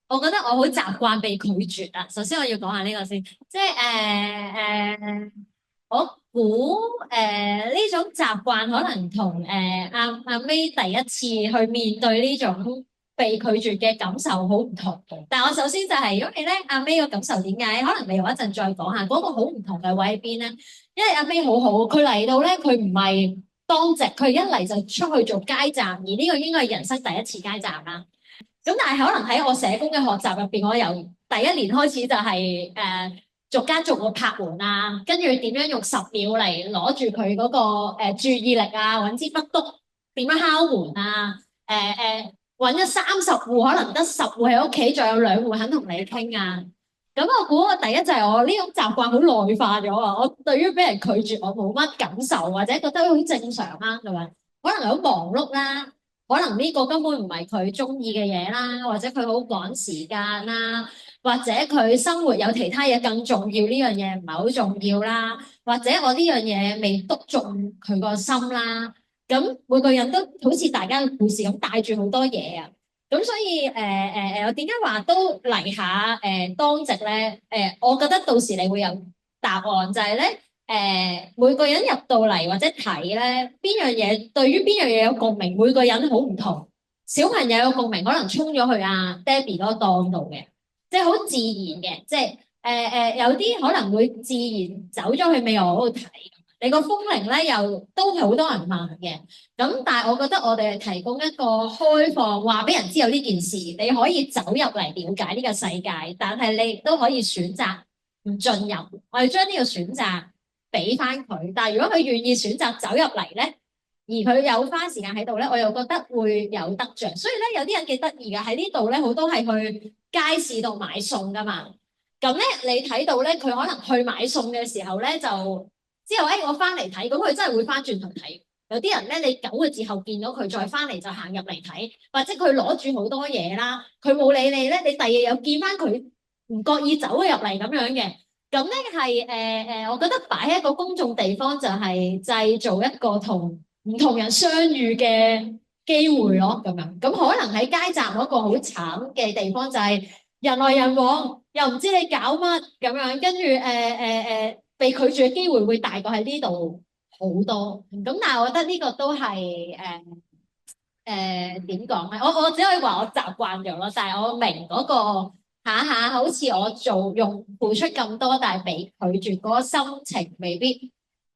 我覺得我好習慣被拒絕啊。首先我要講下呢個先，即係我估呢種習慣可能同阿 May 第一次去面對呢種被拒絕嘅感受好唔同。但係我首先就係因為咧阿 May 個感受點解？可能你留一陣再講下嗰個好唔同嘅位喺邊咧？因為阿 May 好好，佢嚟到咧佢唔係當值，佢一嚟就出去做街站，而呢個應該係人生第一次街站啦。咁但係可能喺我社工嘅學習入邊，我由第一年開始就係逐間逐個拍門啊，跟住點樣用10秒嚟攞住佢嗰個注意力啊，揾支筆篤點樣敲門啊，揾咗30戶，可能得10戶喺屋企，仲有2戶肯同你傾啊。咁我估我第一就係我呢種習慣好內化咗啊！我對於俾人拒絕我冇乜感受，或者覺得好正常啦，係咪？可能好忙碌啦。可能呢個根本唔係佢中意嘅嘢啦，或者佢好趕時間啦，或者佢生活有其他嘢更重要，呢樣嘢唔係好重要啦，或者我呢樣嘢未篤中佢個心啦。咁每個人都好似大家嘅故事咁帶住好多嘢啊。咁所以我點解話都嚟下當值咧？我覺得到時你會有答案，就係咧每個人入到嚟或者睇咧，邊樣嘢對於邊樣嘢有共鳴，每個人好唔同。小朋友有共鳴，可能衝咗去阿 Debbie 嗰個檔度嘅，即係好自然嘅，即係有啲可能會自然走咗去美容嗰度睇。你個風鈴咧又都係好多人問嘅。咁但係我覺得我哋係提供一個開放，話俾人知有呢件事，你可以走入嚟了解呢個世界，但係你亦都可以選擇唔進入。我哋將呢個選擇俾翻佢，但係如果佢願意選擇走入嚟咧，而佢有花時間喺度咧，我又覺得會有得着。所以咧，有啲人幾得意㗎，喺呢度咧好多係去街市度買餸㗎嘛。咁咧你睇到咧，佢可能去買餸嘅時候咧，就之後我翻嚟睇，咁佢真係會翻轉頭睇。有啲人咧，你9個字後見到佢再翻嚟就行入嚟睇，或者佢攞住好多嘢啦，佢冇理你咧，你第二日又見翻佢唔覺意走咗入嚟咁樣嘅。咁咧係我覺得擺喺一個公眾地方就係製造一個同唔同人相遇嘅機會咯，咁樣。咁可能喺街站嗰個好慘嘅地方就係人來人往，又唔知你搞乜咁樣，跟住被拒絕嘅機會會大過喺呢度好多。咁但係我覺得呢個都係點講咧？我只可以話我習慣咗咯，但係我明嗰個下下好似我做用付出咁多，但係被拒絕嗰個心情未必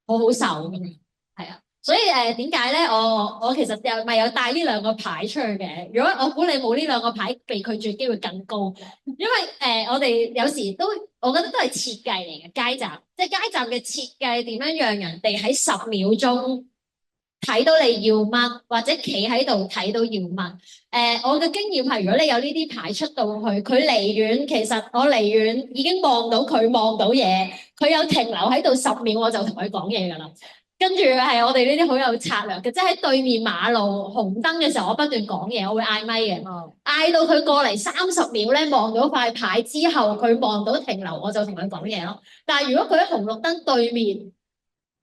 好好受嘅，係啊。所以點解咧？我其實有帶呢兩個牌出去嘅。如果我估你冇呢兩個牌，被拒絕機會更高，因為我哋有時都我覺得都係設計嚟嘅街站，即係街站嘅設計點樣讓人哋喺10秒鐘睇到你要乜，或者企喺度睇到要乜。我嘅經驗係，如果你有呢啲牌出到去，佢離遠，其實我離遠已經望到佢望到嘢，佢有停留喺度10秒，我就同佢講嘢㗎啦。跟住係我哋呢啲好有策略嘅，即係喺對面馬路紅燈嘅時候，我不斷講嘢，我會嗌咪嘅，嗌到佢過嚟30秒咧，望到塊牌之後，佢望到停留，我就同佢講嘢咯。但係如果佢喺紅綠燈對面，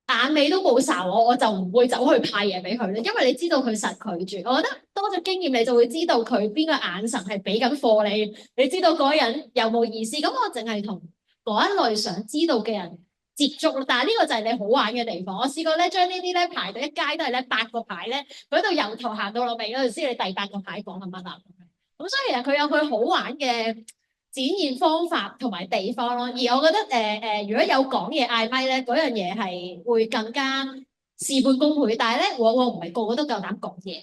眼尾都冇睄我就唔會走去派嘢俾佢咧，因為你知道佢實拒絕。我覺得多咗經驗，你就會知道佢邊個眼神係俾緊貨你，你知道嗰個人有冇意思。咁我淨係同嗰一類想知道嘅人接觸咯。但係呢個就係你好玩嘅地方。我試過咧將呢啲咧排到一街都係咧8個牌咧，佢喺度由頭行到落尾嗰陣先，你第8個牌講係乜啊？咁所以其實佢有佢好玩嘅展現方法同埋地方咯，而我覺得如果有講嘢嗌咪咧，嗰樣嘢係會更加事半功倍。但係咧，往往唔係個個都夠膽講嘢。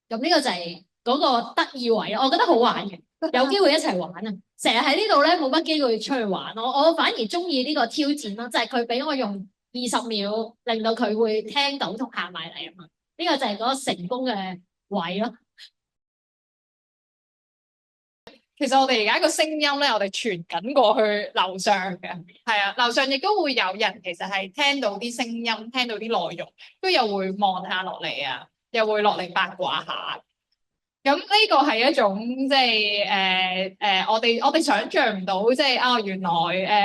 咁呢個就係嗰個得意位咯，我覺得好玩嘅，有機會一齊玩啊！成日喺呢度咧冇乜機會出去玩，我反而中意呢個挑戰咯，就係佢俾我用20秒令到佢會聽到同行埋嚟啊嘛。呢個就係嗰個成功嘅位咯。其實我哋而家個聲音咧，我哋傳緊過去樓上嘅，係啊，樓上亦都會有人其實係聽到啲聲音，聽到啲內容，都又會望下落嚟啊，又會落嚟八卦下。咁呢個係一種即係我哋想像唔到，即係原來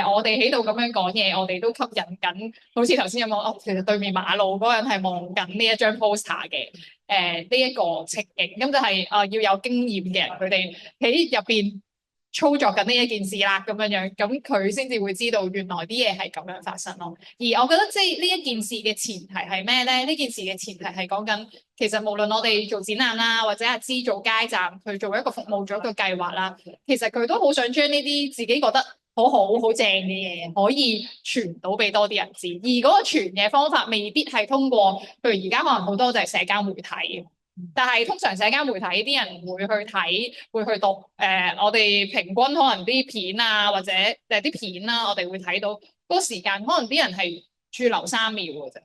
我哋喺度咁樣講嘢，我哋都吸引緊，好似頭先有冇？其實對面馬路嗰個人係望緊呢一張 poster 嘅呢一個情景，咁就係要有經驗嘅人，佢哋喺入邊操作緊呢一件事啦，咁樣樣，咁佢先至會知道原來啲嘢係咁樣發生咯。而我覺得即係呢一件事嘅前提係咩咧？呢件事嘅前提係講緊，其實無論我哋做展覽啦，或者阿芝做街站，佢做一個服務咗一個計劃啦，其實佢都好想將呢啲自己覺得好正嘅嘢，可以傳到俾多啲人知。而嗰個傳嘅方法未必係通過，譬如而家可能好多就係社交媒體。但係通常社交媒體啲人會去睇，會去讀我哋平均可能啲片啊，或者啲片啦，我哋會睇到嗰個時間，可能啲人係駐留3秒嘅啫。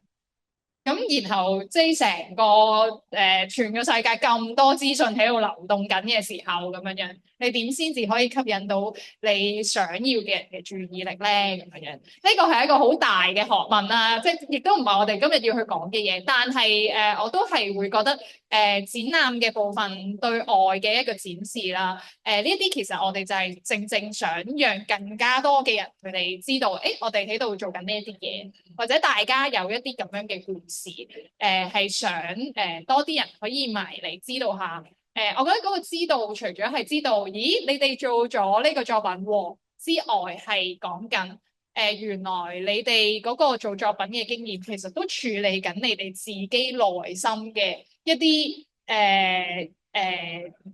咁然後即係成個全個世界咁多資訊喺度流動緊嘅時候，咁樣樣，你點先至可以吸引到你想要嘅人嘅注意力咧？咁樣樣，呢個係一個好大嘅學問啦，即係亦都唔係我哋今日要去講嘅嘢。但係我都係會覺得展覽嘅部分對外嘅一個展示啦。呢一啲其實我哋就係正正想讓更加多嘅人佢哋知道，我哋喺度做緊呢一啲嘢，或者大家有一啲咁樣嘅故事，係想多啲人可以埋嚟知道下，我覺得嗰個知道，除咗係知道，咦，你哋做咗呢個作品喎之外，係講緊原來你哋嗰個做作品嘅經驗，其實都處理緊你哋自己內心嘅一啲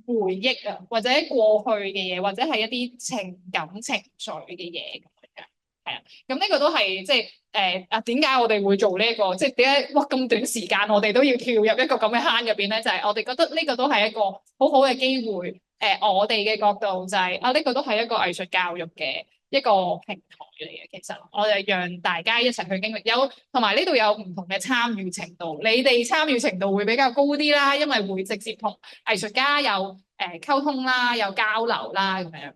回憶啊，或者過去嘅嘢，或者係一啲情感情緒嘅嘢咁樣。係啊，咁呢個都係即係點解我哋會做呢一個？即係點解哇咁短時間我哋都要跳入一個咁嘅坑入邊咧？就係我哋覺得呢個都係一個好好嘅機會。我哋嘅角度就係呢個都係一個藝術教育嘅一個平台嚟嘅。其實我哋讓大家一齊去經歷，同埋呢度有唔同嘅參與程度。你哋參與程度會比較高啲啦，因為會直接同藝術家有溝通啦，有交流啦咁樣。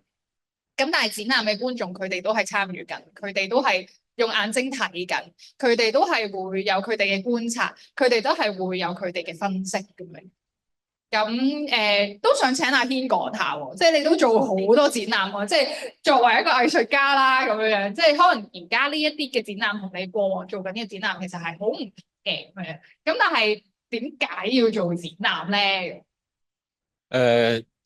咁但係展覽嘅觀眾，佢哋都係參與緊，佢哋都係用眼睛睇緊，佢哋都係會有佢哋嘅觀察，佢哋都係會有佢哋嘅分析咁樣。咁都想請阿軒講下喎，即係你都做好多展覽喎，即係作為一個藝術家啦咁樣，即係可能而家呢一啲嘅展覽同你過往做緊嘅展覽其實係好唔同嘅咁樣。咁但係點解要做展覽咧？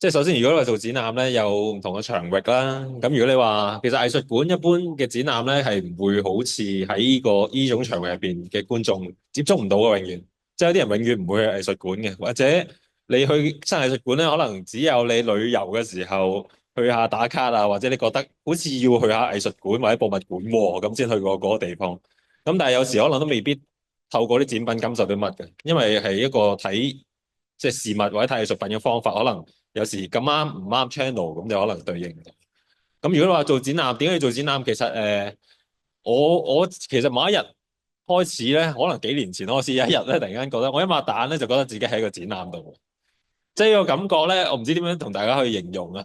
即係首先，如果你話做展覽咧，有唔同嘅場域啦。咁如果你話其實藝術館一般嘅展覽咧，係唔會好似喺呢種場域入邊嘅觀眾接觸唔到嘅，永遠。即係有啲人永遠唔會去藝術館嘅，或者你去新藝術館咧，可能只有你旅遊嘅時候去下打卡啊，或者你覺得好似要去下藝術館或者博物館喎，咁先去過嗰個地方。咁但係有時可能都未必透過啲展品感受到乜嘅，因為係一個睇即係事物或者睇藝術品嘅方法，可能有時咁啱唔啱 channel，咁就可能對應唔到。咁如果你話做展覽，點解要做展覽？其實我其實某一日開始咧，可能幾年前開始有一日咧，突然間覺得我一擘大眼咧，就覺得自己喺個展覽度，即係個感覺咧，我唔知點樣同大家去形容啊。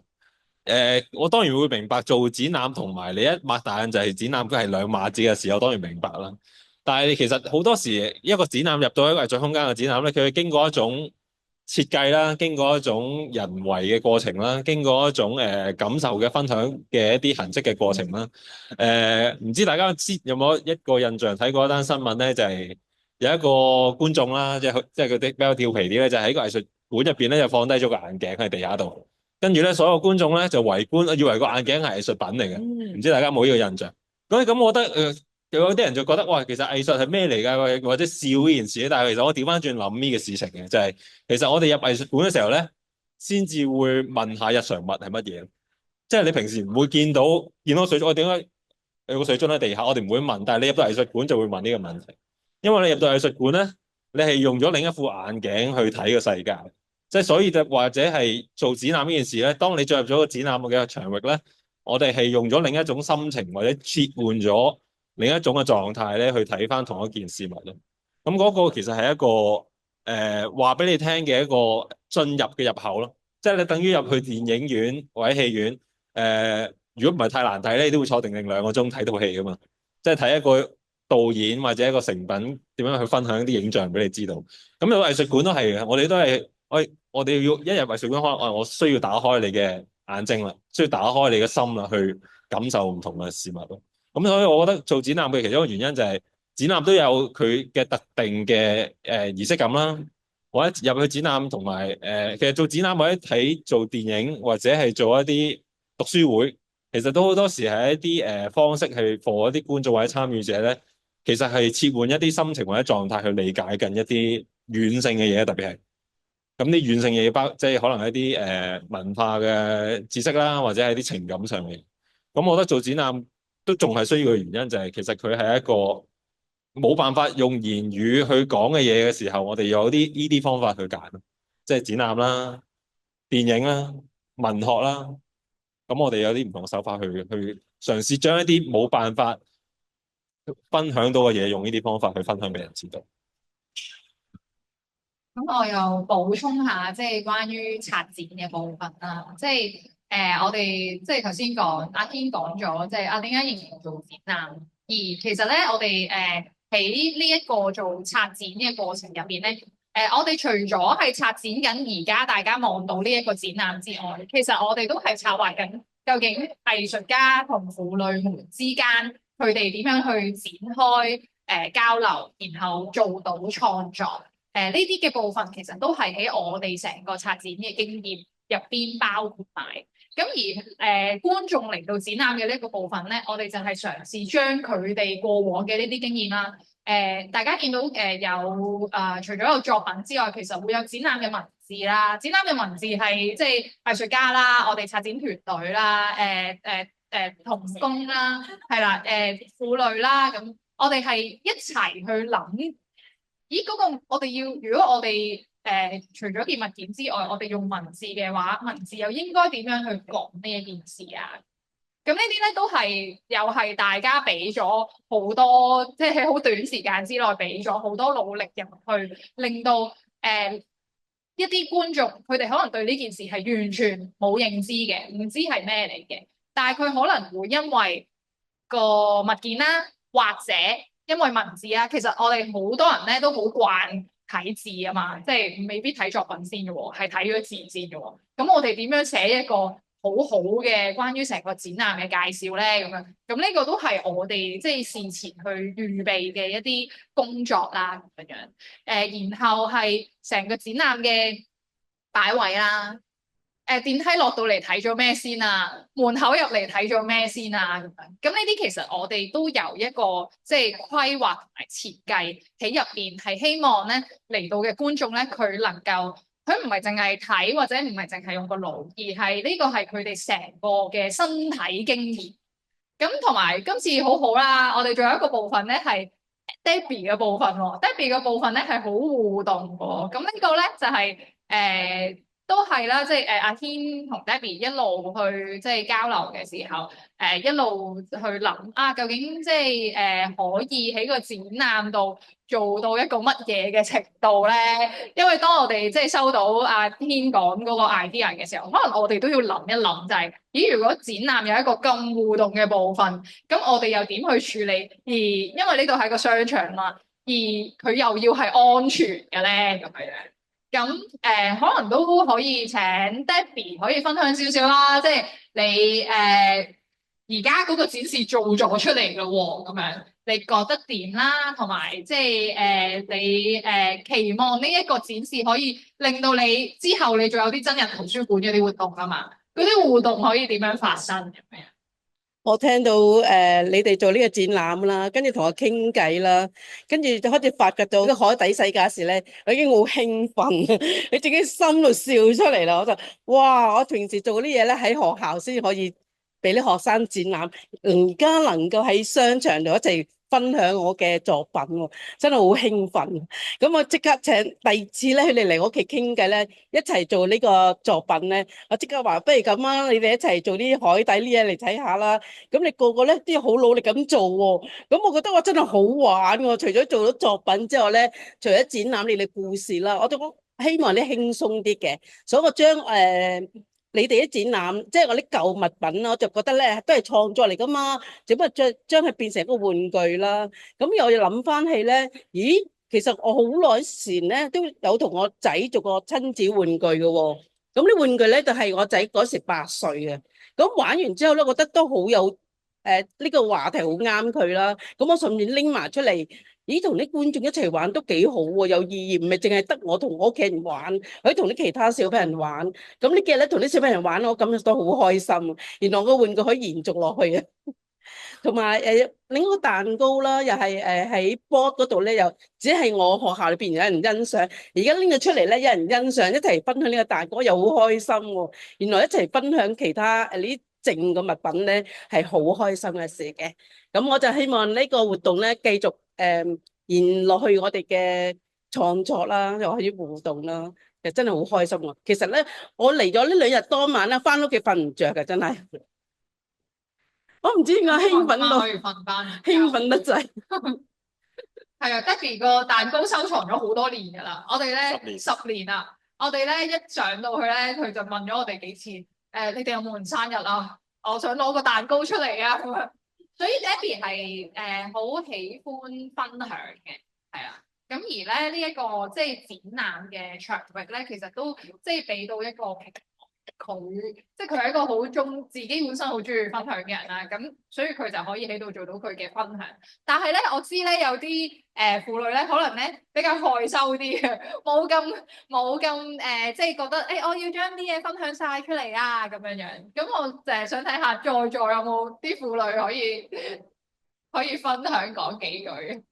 我當然會明白做展覽同埋你一擘大眼就係展覽，佢係兩碼子嘅事，我當然明白啦。但係其實好多時一個展覽入到一個藝術空間嘅展覽咧，佢會經過一種設計啦，經過一種人為嘅過程啦，經過一種感受嘅分享嘅一啲痕跡嘅過程啦。唔知大家有冇一個印象睇過一單新聞咧，就係有一個觀眾啦，即係佢啲比較調皮啲咧，就喺個藝術館入邊咧，就放低咗個眼鏡喺地下度，跟住咧所有觀眾咧就圍觀，以為個眼鏡係藝術品嚟嘅。唔知大家有冇呢個印象？咁我覺得有啲人就覺得哇，其實藝術係咩嚟㗎？或者笑呢件事咧。但係其實我調翻轉諗呢個事情嘅，就係其實我哋入藝術館嘅時候咧，先至會問下日常物係乜嘢。即係你平時唔會見到水樽，我點解有個水樽喺地下？我哋唔會問，但係你入到藝術館就會問呢個問題，因為你入到藝術館咧，你係用咗另一副眼鏡去睇個世界。即係所以就或者係做展覽呢件事咧，當你進入咗個展覽嘅場域咧，我哋係用咗另一種心情或者切換咗另一種嘅狀態咧，去睇翻同一件事物咯。咁嗰個其實係一個話俾你聽嘅一個進入嘅入口咯。即係你等於入去電影院或者戲院，如果唔係太難睇咧，你都會坐定2個鐘睇套戲噶嘛。即係睇一個導演或者一個成品點樣去分享啲影像俾你知道。咁有藝術館都係嘅，我哋都係我哋要一入藝術館，可能我需要打開你嘅眼睛啦，需要打開你嘅心啦，去感受唔同嘅事物咯。咁所以我覺得做展覽嘅其中一個原因就係展覽都有佢嘅特定嘅儀式感啦。或者入去展覽同埋其實做展覽或者睇做電影或者係做一啲讀書會，其實都好多時係一啲方式去幫一啲觀眾或者參與者咧，其實係切換一啲心情或者狀態去理解緊一啲軟性嘅嘢，特別係咁啲軟性嘢即係可能一啲文化嘅知識啦，或者係啲情感上面。咁我覺得做展覽都仲係需要嘅原因就係其實佢係一個冇辦法用言語去講嘅嘢嘅時候，我哋有呢啲方法去揀，即係展覽啦、電影啦、文學啦。咁我哋有啲唔同嘅手法去嘗試將一啲冇辦法分享到嘅嘢，用呢啲方法去分享俾人知道。咁我又補充下，即係關於策展嘅部分啦。即係我哋即係頭先講阿軒講咗，即係點解仍然做展覽？而其實咧，我哋喺呢一個做策展嘅過程入邊咧，我哋除咗係策展緊而家大家望到呢一個展覽之外，其實我哋都係策劃緊究竟藝術家同婦女們之間佢哋點樣去展開交流，然後做到創作。呢啲嘅部分其實都係喺我哋成個策展嘅經驗入邊包括埋。咁而觀眾嚟到展覽嘅呢一個部分咧，我哋就係嘗試將佢哋過往嘅呢啲經驗啦。大家見到有除咗有作品之外，其實會有展覽嘅文字啦。展覽嘅文字係即係藝術家啦，我哋策展團隊啦，同工啦，係啦，婦女啦，咁我哋係一齊去諗，咦嗰個我哋要，如果我哋除咗件物件之外，我哋用文字嘅話，文字又應該點樣去講呢一件事啊？咁呢啲咧都係又係大家俾咗好多，即係喺好短時間之內俾咗好多努力入去，令到一啲觀眾佢哋可能對呢件事係完全冇認知嘅，唔知係咩嚟嘅，但係佢可能會因為個物件啦，或者因為文字啊，其實我哋好多人咧都好慣睇字啊嘛，即係未必睇作品先嘅喎，係睇咗字先嘅喎。咁我哋點樣寫一個好好嘅關於成個展覽嘅介紹咧？咁呢個都係我哋即係事前去預備嘅一啲工作啦，咁樣。然後係成個展覽嘅擺位啦。電梯落到嚟睇咗咩先啊？門口入嚟睇咗咩先啊？咁呢啲其實我哋都有一個即係規劃同埋設計喺入邊，係希望咧嚟到嘅觀眾咧，佢能夠佢唔係淨係睇或者唔係淨係用個腦，而係呢個係佢哋成個嘅身體經驗。咁同埋今次好好啦，我哋仲有一個部分咧係 Debbie 嘅部分喎。Debbie 嘅部分咧係好互動喎。咁呢個咧就係都係啦，即係阿軒同 Debbie 一路去即係交流嘅時候，一路去諗啊，究竟即係可以喺個展覽度做到一個乜嘢嘅程度咧？因為當我哋即係收到阿軒講嗰個 idea 嘅時候，可能我哋都要諗一諗，就係咦，如果展覽有一個咁互動嘅部分，咁我哋又點去處理？而因為呢度係個商場嘛，而佢又要係安全嘅咧，咁樣。咁可能都可以請 Debbie 可以分享少少啦，即係你而家嗰個展示做咗出嚟咯喎，咁樣你覺得點啦？同埋即係你期望呢一個展示可以令到你之後你仲有啲真人圖書館嗰啲活動啊嘛？嗰啲互動可以點樣發生咁樣？我聽到你哋做呢個展覽啦，跟住同我傾偈啦，跟住就開始發掘到個海底世界時咧，我已經好興奮，你自己心度笑出嚟啦，我就哇！我平時做啲嘢咧喺學校先可以俾啲學生展覽，而家能夠喺商場度一齊分享我嘅作品喎，真係好興奮。咁我即刻請第二次咧，佢哋嚟我屋企傾偈咧，一齊做呢個作品咧，我即刻話不如咁啊，你哋一齊做啲海底啲嘢嚟睇下啦。咁你個個咧都要好努力咁做喎。咁我覺得我真係好玩喎。除咗做咗作品之後咧，除咗展覽你哋故事啦，我都希望啲輕鬆啲嘅，所以我將你哋啲展覽，即係我啲舊物品啦，我就覺得咧都係創作嚟噶嘛，只不過將佢變成一個玩具啦。咁又要諗翻起咧，咦，其實我好耐前咧都有同我仔做過親子玩具嘅喎。咁啲玩具咧就係我仔嗰時8歲嘅。咁玩完之後咧，覺得都好有呢個話題好啱佢啦。咁我順便拎埋出嚟。咦，同啲觀眾一齊玩都幾好喎，有意義，唔係淨係得我同我屋企人玩，可以同啲其他小朋友玩。咁呢幾日咧同啲小朋友玩，我感覺到好開心。原來個玩具可以延續落去啊！同埋另一個蛋糕啦，又係喺 board 嗰度咧，又只係我學校裏邊有人欣賞。而家拎咗出嚟咧，有人欣賞，一齊分享呢個蛋糕，又好開心喎。原來一齊分享其他呢啲剩嘅物品咧，係好開心嘅事嘅。咁我就希望呢個活動咧繼續延落去我哋嘅創作啦，又可以互動啦，其實真係好開心喎。其實咧，我嚟咗呢2日當晚咧，翻屋企瞓唔着嘅，真係。我唔知點解興奮到，可以瞓翻，興奮得滯。係啊，Debbie 個蛋糕收藏咗好多年㗎啦。我哋咧10年啦，我哋咧一上到去咧，佢就問咗我哋幾次，你哋有冇人生日啊？我想攞個蛋糕出嚟啊咁樣。所以 Debbie 係好喜歡分享嘅，係啊。咁而咧呢一個即係展覽嘅場域咧，其實都即係俾到一個平台佢，即係佢係一個好自己本身好中意分享嘅人啦。咁所以佢就可以喺度做到佢嘅分享。但係咧，我知咧有啲婦女咧，可能咧比較害羞啲嘅，冇咁即係覺得我要將啲嘢分享晒出嚟啊咁樣樣。咁我就係想睇下在座有冇啲婦女可以分享講幾句。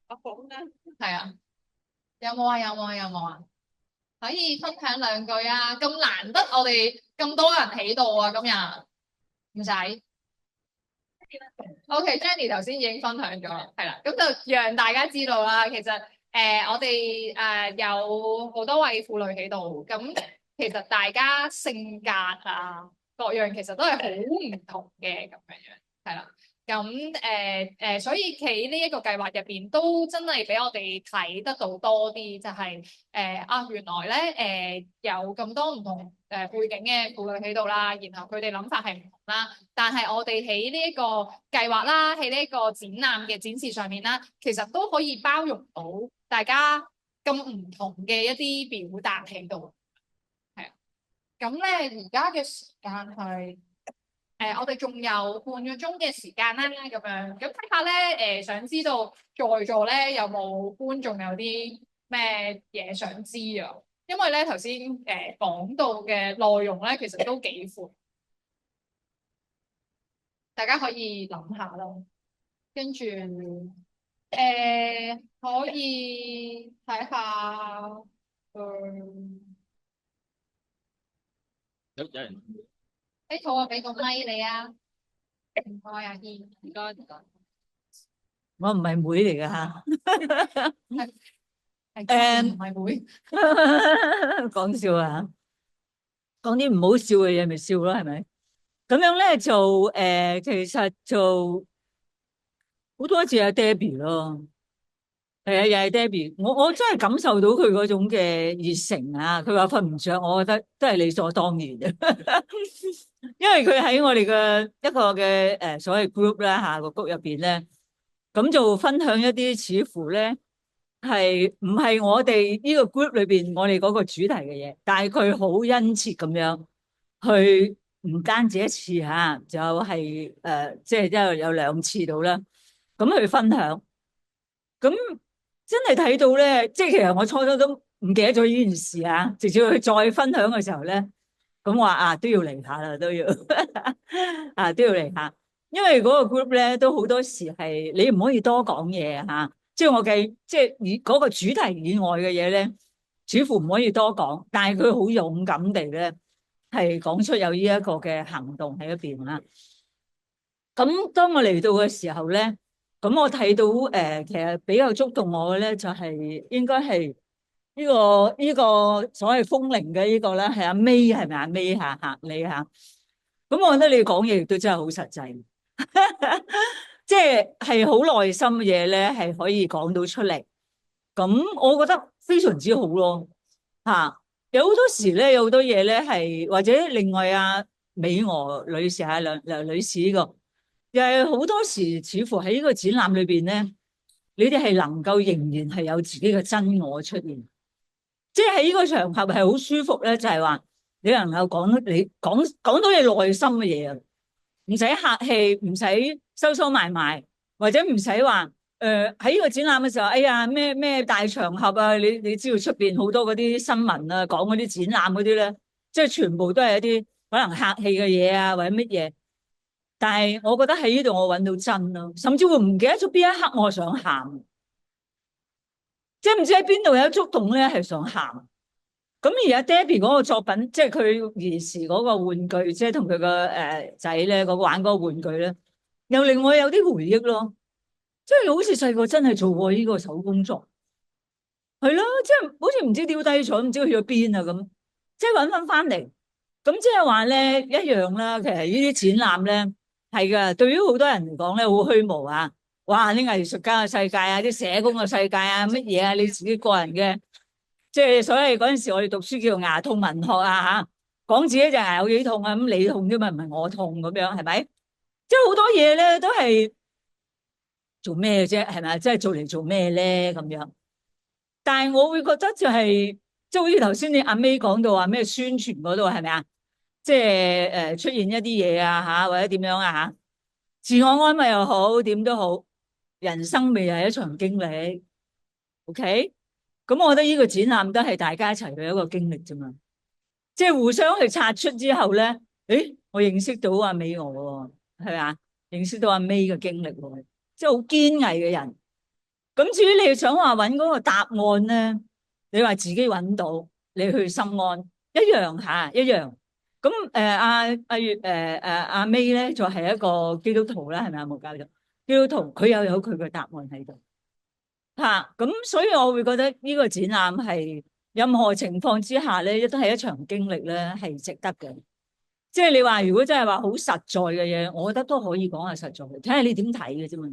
我講啦，係啊，有冇啊？有冇啊？有冇啊？可以分享兩句啊！咁難得我哋咁多人喺度啊，今日唔使。OK，Jenny 頭先已經分享咗啦，係啦，咁就讓大家知道啦。其實我哋有好多位婦女喺度，咁其實大家性格啊各樣其實都係好唔同嘅咁樣樣，係啦。咁所以喺呢一個計劃入邊，都真係俾我哋睇得到多啲，就係原來咧有咁多唔同背景嘅婦女喺度啦，然後佢哋諗法係唔同啦，但係我哋喺呢一個計劃啦，喺呢一個展覽嘅展示上面啦，其實都可以包容到大家咁唔同嘅一啲表達喺度，係啊。咁咧而家嘅時間係。我哋仲有半個鐘嘅時間啦，咁樣咁睇下咧，想知道在座咧有冇觀眾有啲咩嘢想知啊？因為咧頭先講到嘅內容咧，其實都幾闊，大家可以諗下咯。跟住可以睇下，有人好啊，俾個咪你啊，唔該阿軒，唔該唔該。我唔係妹嚟嘅嚇，唔係妹，講笑啊！講啲唔好笑嘅嘢咪笑咯，係咪？咁樣咧就其實就好多謝阿 Debbie 咯，係啊，又係 Debbie，我真係感受到佢嗰種嘅熱誠啊！佢話瞓唔着，我覺得都係理所當然嘅，因為佢喺我哋嘅一個嘅所謂 group 啦嚇個 group 入邊咧，咁就分享一啲似乎咧係唔係我哋呢個 group 裏邊我哋嗰個主題嘅嘢，但係佢好殷切咁樣去，唔單止一次嚇，就係即係都有兩次到啦，咁去分享，咁真係睇到咧，即係其實我初初都唔記得咗呢件事啊，直至佢再分享嘅時候咧，咁話都要嚟下啦，都要都要嚟下。因為嗰個 group 咧都好多時係你唔可以多講嘢嚇，即係我計即係以嗰個主題以外嘅嘢咧，似乎唔可以多講，但係佢好勇敢地咧係講出有呢一個嘅行動喺一邊啦。咁當我嚟到嘅時候咧，咁我睇到其實比較觸動我嘅咧就係應該係呢個所謂風鈴嘅呢個咧係阿 May 係咪阿 May 嚇你嚇？咁我覺得你講嘢亦都真係好實際。即係好耐心嘅嘢咧，係可以講到出嚟。咁我覺得非常之好咯。有好多時咧，有好多嘢咧係或者另外美娥女士梁女士呢個，又係好多時似乎喺呢個展覽裏邊咧，你哋係能夠仍然係有自己嘅真我出現。即係喺呢個場合係好舒服咧，就係話你能夠講到你內心嘅嘢啊！唔使客氣，唔使收收埋埋，或者唔使話喺呢個展覽嘅時候，哎呀咩大場合啊，你知道出邊好多嗰啲新聞啊，講嗰啲展覽嗰啲咧，即係全部都係一啲可能客氣嘅嘢啊，或者乜嘢。但係我覺得喺呢度我揾到真咯，甚至會唔記得咗邊一刻我想喊，即係唔知喺邊度有觸動咧，係想喊。咁而家 Debbie 嗰個作品，即係佢兒時嗰個玩具，即係同佢個仔咧玩嗰個玩具咧，又令我有啲回憶咯。即係好似細個真係做過呢個手工作，係咯，即係好似唔知丟低咗，唔知去咗邊啊咁，即係揾翻嚟。咁即係話咧一樣啦。其實呢啲展覽咧係噶，對於好多人嚟講咧好虛無啊。哇！啲藝術家嘅世界啊，啲社工嘅世界啊，乜嘢啊，你自己個人嘅。即係所以嗰陣時我哋讀書叫做牙痛文學啊嚇，講自己隻牙有幾痛啊，咁你痛啫嘛，唔係我痛咁樣，係咪？即係好多嘢咧都係做咩啫？係咪？即係做嚟做咩咧咁樣？但係我會覺得就係，即即係好似頭先你阿 May 講到話咩宣傳嗰度係咪啊？即係出現一啲嘢啊嚇，或者點樣啊嚇？自我安慰又好，點都好，人生未係一場經歷，OK？咁我覺得呢個展覽都係大家一齊嘅一個經歷啫嘛，即係互相去拆出之後咧，誒，我認識到阿美娥喎，係咪啊？認識到阿 May 嘅經歷喎，即係好堅毅嘅人。咁至於你想話揾嗰個答案咧，你話自己揾到，你去心安一樣嚇，一樣。咁阿 May 咧就係一個基督徒啦，係咪啊？冇教咗基督徒，佢又有佢嘅答案喺度嚇。咁所以我會覺得呢個展覽係任何情況之下咧，都係一場經歷咧，係值得嘅。即係你話如果真係話好實在嘅嘢，我覺得都可以講係實在嘅，睇下你點睇嘅啫嘛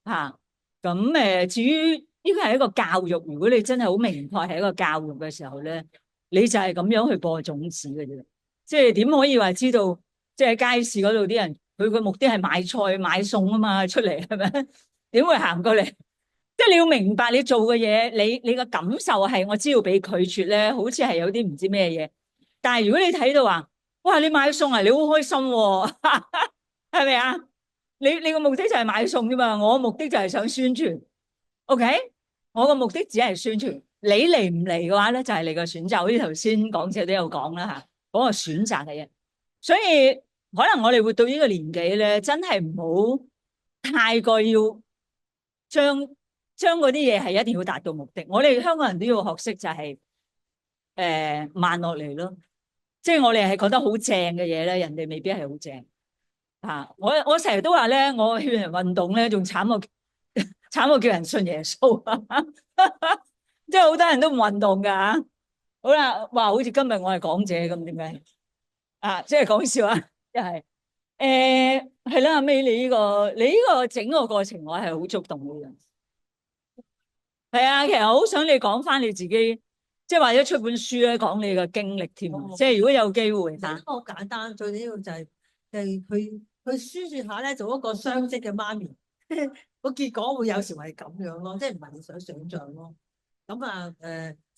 嚇。咁至於呢個係一個教育，如果你真係好明確係一個教育嘅時候咧，你就係咁樣去播種子嘅啫。即係點可以話知道？即係街市嗰度啲人，佢個目的係買菜買餸啊嘛，出嚟係咪？點會行過嚟？即係你要明白你做嘅嘢，你個感受係我知道俾拒絕咧，好似係有啲唔知咩嘢。但係如果你睇到話，哇！你買餸啊，你好開心喎，係咪啊？你個目的就係買餸啫嘛，我目的就係想宣傳。OK，我個目的只係宣傳。你嚟唔嚟嘅話咧，就係你個選擇。好似頭先講者都有講啦嚇，嗰個選擇嘅嘢。所以可能我哋活到呢個年紀咧，真係唔好太過要將嗰啲嘢係一定要達到目的。我哋香港人都要學識就係慢落嚟咯。即係我哋係覺得好正嘅嘢咧，人哋未必係好正嚇。我成日都話咧，我勸人運動咧，仲慘過叫人信耶穌。即係好多人都唔運動噶嚇。好啦，話好似今日我係講者咁，點解啊？即係講笑啊，一係係啦。阿 May，你呢個整個過程，我係好觸動嘅。係啊，其實我好想你講翻你自己。即係或者出本書咧，講你嘅經歷添。即係如果有機會嚇，好簡單，最緊要就係佢輸説下咧，做一個雙職嘅媽咪，個結果會有時係咁樣咯，即係唔係你想像咯。咁啊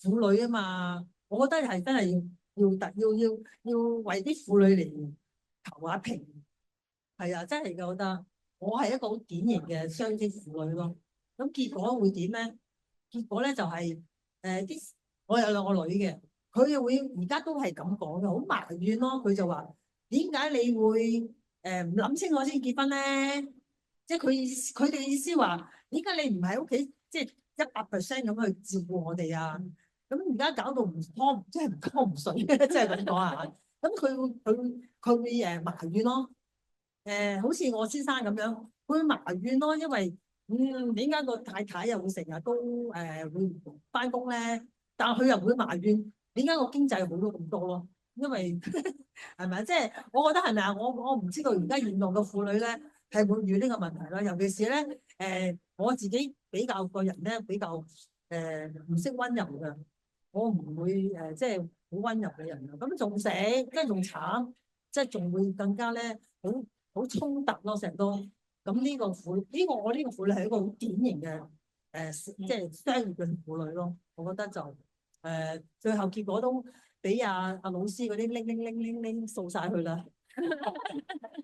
婦女啊嘛，我覺得係真係要為啲婦女嚟求下平。係啊，真係嘅，我覺得我係一個好典型嘅雙職婦女咯。咁結果會點咧？結果咧就係啲。我有兩個女嘅，佢會而家都係咁講嘅，好埋怨咯。佢就話：點解你會唔諗清楚先結婚咧？即係佢哋意思話：點解你唔喺屋企即係100% 咁去照顧我哋啊？咁而家搞到即係唔湯唔水，即係咁講啊！咁佢會埋怨咯。好似我先生咁樣，佢會埋怨咯，因為點解個太太又會成日都會翻工咧？但係佢又唔會埋怨點解個經濟好咗咁多咯，因為係咪？即係我覺得係咪啊？我唔知道而家現代嘅婦女咧係會遇呢個問題啦。尤其是咧我自己比較個人咧比較唔識溫柔嘅，我唔會即係好溫柔嘅人啊。咁仲死，跟住仲慘，即係仲會更加咧好衝突咯，成都。咁呢個婦女係一個好典型嘅即係商業嘅婦女咯。我覺得就最後結果都俾阿老師嗰啲拎掃晒去啦。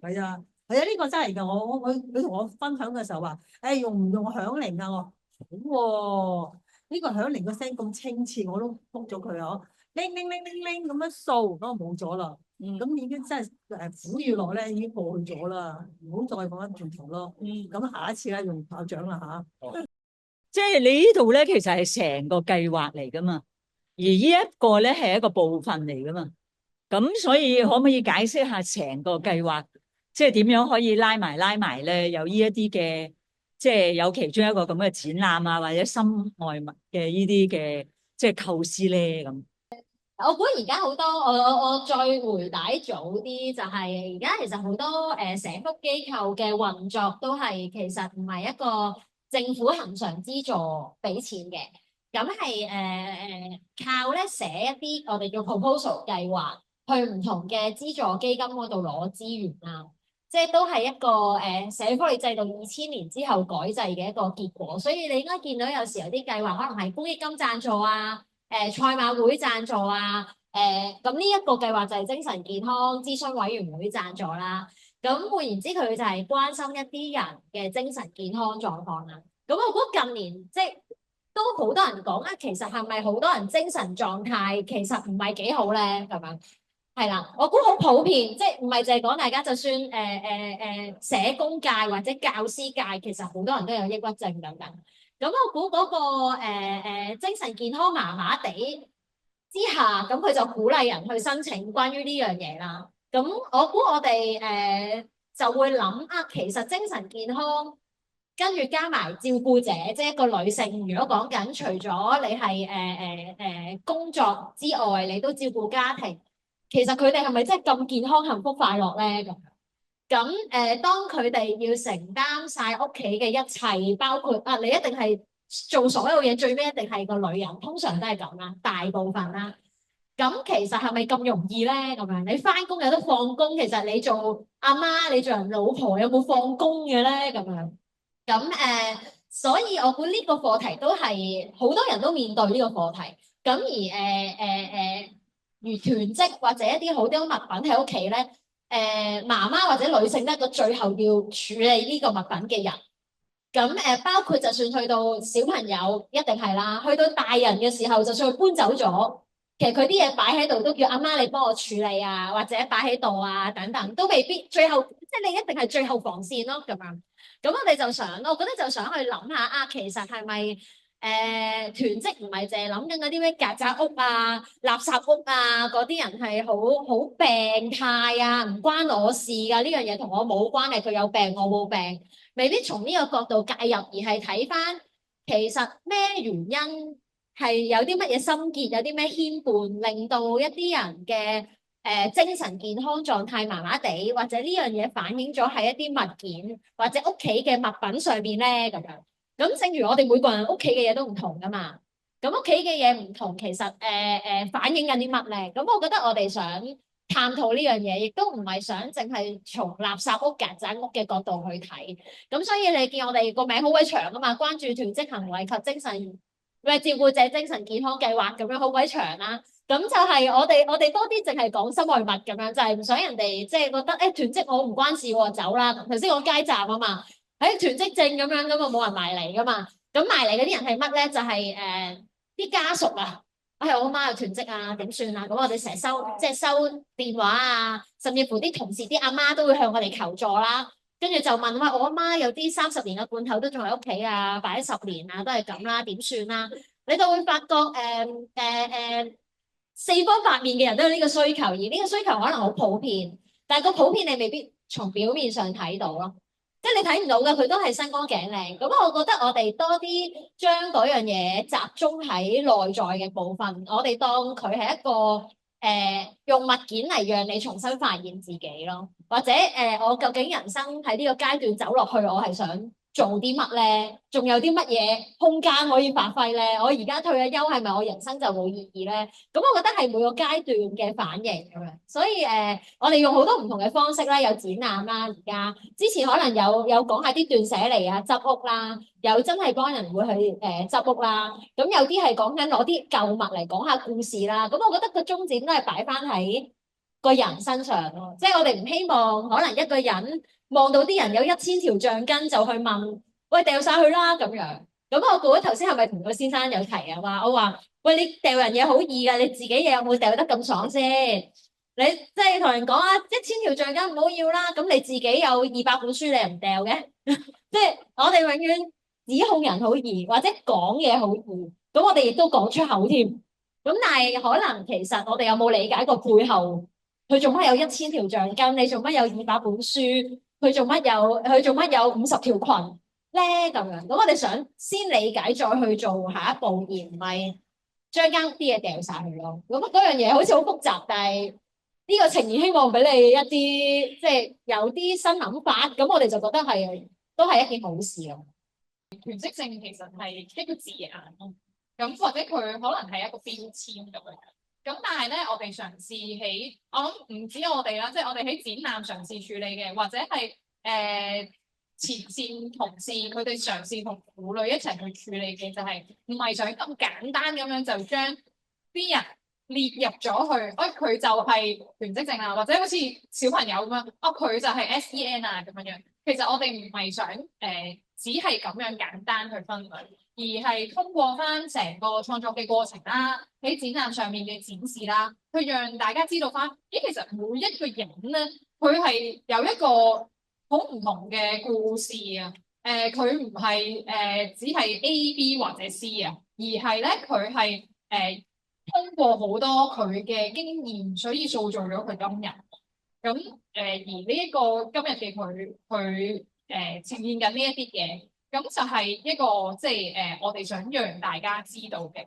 係啊，呢個真係㗎。佢同我分享嘅時候話：用唔用響鈴啊？我好喎，呢個響鈴個聲咁清澈，我都覆咗佢啊！拎咁樣掃，咁冇咗啦。咁已經真係苦與樂咧，已經過去咗啦，唔好再講翻轉頭咯。咁下一次咧用炮仗啦嚇。即係你呢度咧，其實係成個計劃嚟噶嘛，而呢一個咧係一個部分嚟噶嘛。咁所以可唔可以解釋下成個計劃，即係點樣可以拉埋咧？有呢一啲嘅，即係有其中一個咁嘅展覽啊，或者心外物嘅呢啲嘅即係構思咧咁。我估而家好多，我再回帶早啲，就係而家其實好多社福機構嘅運作都係其實唔係一個政府恆常資助俾錢嘅，咁係靠咧寫一啲我哋叫 proposal 計劃，去唔同嘅資助基金嗰度攞資源啊，即係都係一個社會福利制度2000年之後改制嘅一個結果，所以你應該見到有時有啲計劃可能係公益金贊助啊。賽馬會贊助啊，咁呢一個計劃就係精神健康諮詢委員會贊助啦。咁換言之，佢就係關心一啲人嘅精神健康狀況啦。咁我估近年即係都好多人講啊，其實係咪好多人精神狀態其實唔係幾好咧？咁樣係啦，我估好普遍，即係唔係淨係講大家，就算社工界或者教師界，其實好多人都有抑鬱症等等。咁我估嗰個精神健康麻麻地之下，咁佢就鼓勵人去申請關於呢樣嘢啦。咁我估我哋就會諗啊，其實精神健康跟住加埋照顧者，即係一個女性。如果講緊除咗你係工作之外，你都照顧家庭，其實佢哋係咪真係咁健康、幸福、快樂咧？咁當佢哋要承擔晒屋企嘅一切，包括啊，你一定係做所有嘢，最尾一定係個女人，通常都係咁啦，大部分啦。咁其實係咪咁容易咧？咁樣你翻工有得放工，其實你做阿媽，你做人老婆有冇放工嘅咧？咁樣咁所以我估呢個課題都係好多人都面對呢個課題。咁而如囤積或者一啲好多物品喺屋企咧。媽媽或者女性咧，個最後要處理呢個物品嘅人，咁包括就算去到小朋友一定係啦，去到大人嘅時候，就算佢搬走咗，其實佢啲嘢擺喺度都叫阿媽你幫我處理啊，或者擺喺度啊等等，都未必最後即係你一定係最後防線咯咁樣。咁我哋就想，我覺得就想去諗下啊，其實係咪？囤積唔係淨係諗緊嗰啲咩曱甴屋啊、垃圾屋啊，嗰啲人係好病態啊，唔關我事噶，呢樣嘢同我冇關係，佢有病我冇病，未必從呢個角度介入，而係睇翻其實咩原因係有啲乜嘢心結，有啲咩牽絆，令到一啲人嘅精神健康狀態麻麻地，或者呢樣嘢反映咗喺一啲物件或者屋企嘅物品上邊咧咁樣。咁正如我哋每個人屋企嘅嘢都唔同噶嘛，咁屋企嘅嘢唔同，其實反映緊啲乜咧？咁我覺得我哋想探討呢樣嘢，亦都唔係想淨係從垃圾屋、曱甴屋嘅角度去睇。咁所以你見我哋個名好鬼長啊嘛，關注囤積行為及精神照顧者精神健康計劃咁樣好鬼長啦。咁就係我哋多啲淨係講心外物咁樣，就係唔想人哋即係覺得囤積我唔關事喎，走啦。頭先講街站啊嘛。喺囤積症咁樣咁啊，冇人埋嚟噶嘛。咁埋嚟嗰啲人係乜咧？就係啲家屬啊。我阿媽有囤積啊，點算啊？咁我哋成日收電話啊，甚至乎啲同事啲阿媽都會向我哋求助啦。跟住就問喂，我阿媽有啲30年嘅罐頭都仲喺屋企啊，擺咗10年啊，都係咁啦，點算啦？你就會發覺四方八面嘅人都有呢個需求，而呢個需求可能好普遍，但係個普遍你未必從表面上睇到咯。即係你睇唔到嘅，佢都係身光頸靚。咁我覺得我哋多啲將嗰樣嘢集中喺內在嘅部分，我哋當佢係一個用物件嚟讓你重新發現自己咯，或者我究竟人生喺呢個階段走落去，我係想做啲乜咧？仲有啲乜嘢空間可以發揮咧？我而家退咗休，係咪我人生就冇意義咧？咁我覺得係每個階段嘅反應咁樣，所以我哋用好多唔同嘅方式啦，有展覽啦，而家之前可能有講下啲斷捨離啊、執屋啦，有真係幫人會去執屋啦，咁有啲係講緊攞啲舊物嚟講下故事啦，咁我覺得個宗旨都係擺翻喺個人身上咯，即係我哋唔希望可能一個人望到啲人有1000條橡筋就去問，喂，掉晒佢啦咁樣。咁我估頭先係咪同個先生有提啊？我話喂，你掉人嘢好易噶，你自己嘢有冇掉得咁爽先？你即係同人講啊，1000條橡筋唔好要啦，咁你自己有200本書你又唔掉嘅？即係我哋永遠指控人好易，或者講嘢好易，咁我哋亦都講出口添。咁但係可能其實我哋有冇理解過背後？佢做乜有1000條橡筋？你做乜有200本書？佢做乜有50條裙咧？咁樣，咁我哋想先理解，再去做下一步，而唔係將間屋啲嘢掉晒去咯。咁嗰樣嘢好似好複雜，但係呢個呈現希望俾你一啲即係有啲新諗法，咁我哋就覺得都係一件好事咯。囤積症其實係一個字眼咯，咁或者佢可能係一個標籤咁樣。咁但係咧，我哋嘗試喺，我諗唔止我哋啦，即係我哋喺展覽嘗試處理嘅，或者係前線同事佢哋嘗試同婦女一齊去處理嘅，就係唔係想咁簡單咁樣就將啲人列入咗去，佢就係權職症啊，或者好似小朋友咁樣，佢就係 SEN 啊咁樣樣。其實我哋唔係想只係咁樣簡單去分類，而係通過翻成個創作嘅過程啦，喺展覽上面嘅展示啦，去讓大家知道翻，其實每一個人咧，佢係有一個好唔同嘅故事啊。佢唔係只係 A、B 或者 C 啊，而係咧佢係通過好多佢嘅經驗，所以塑造咗佢今日。咁而呢一個今日嘅佢呈現緊呢一啲嘢，咁就係一個即係我哋想讓大家知道嘅。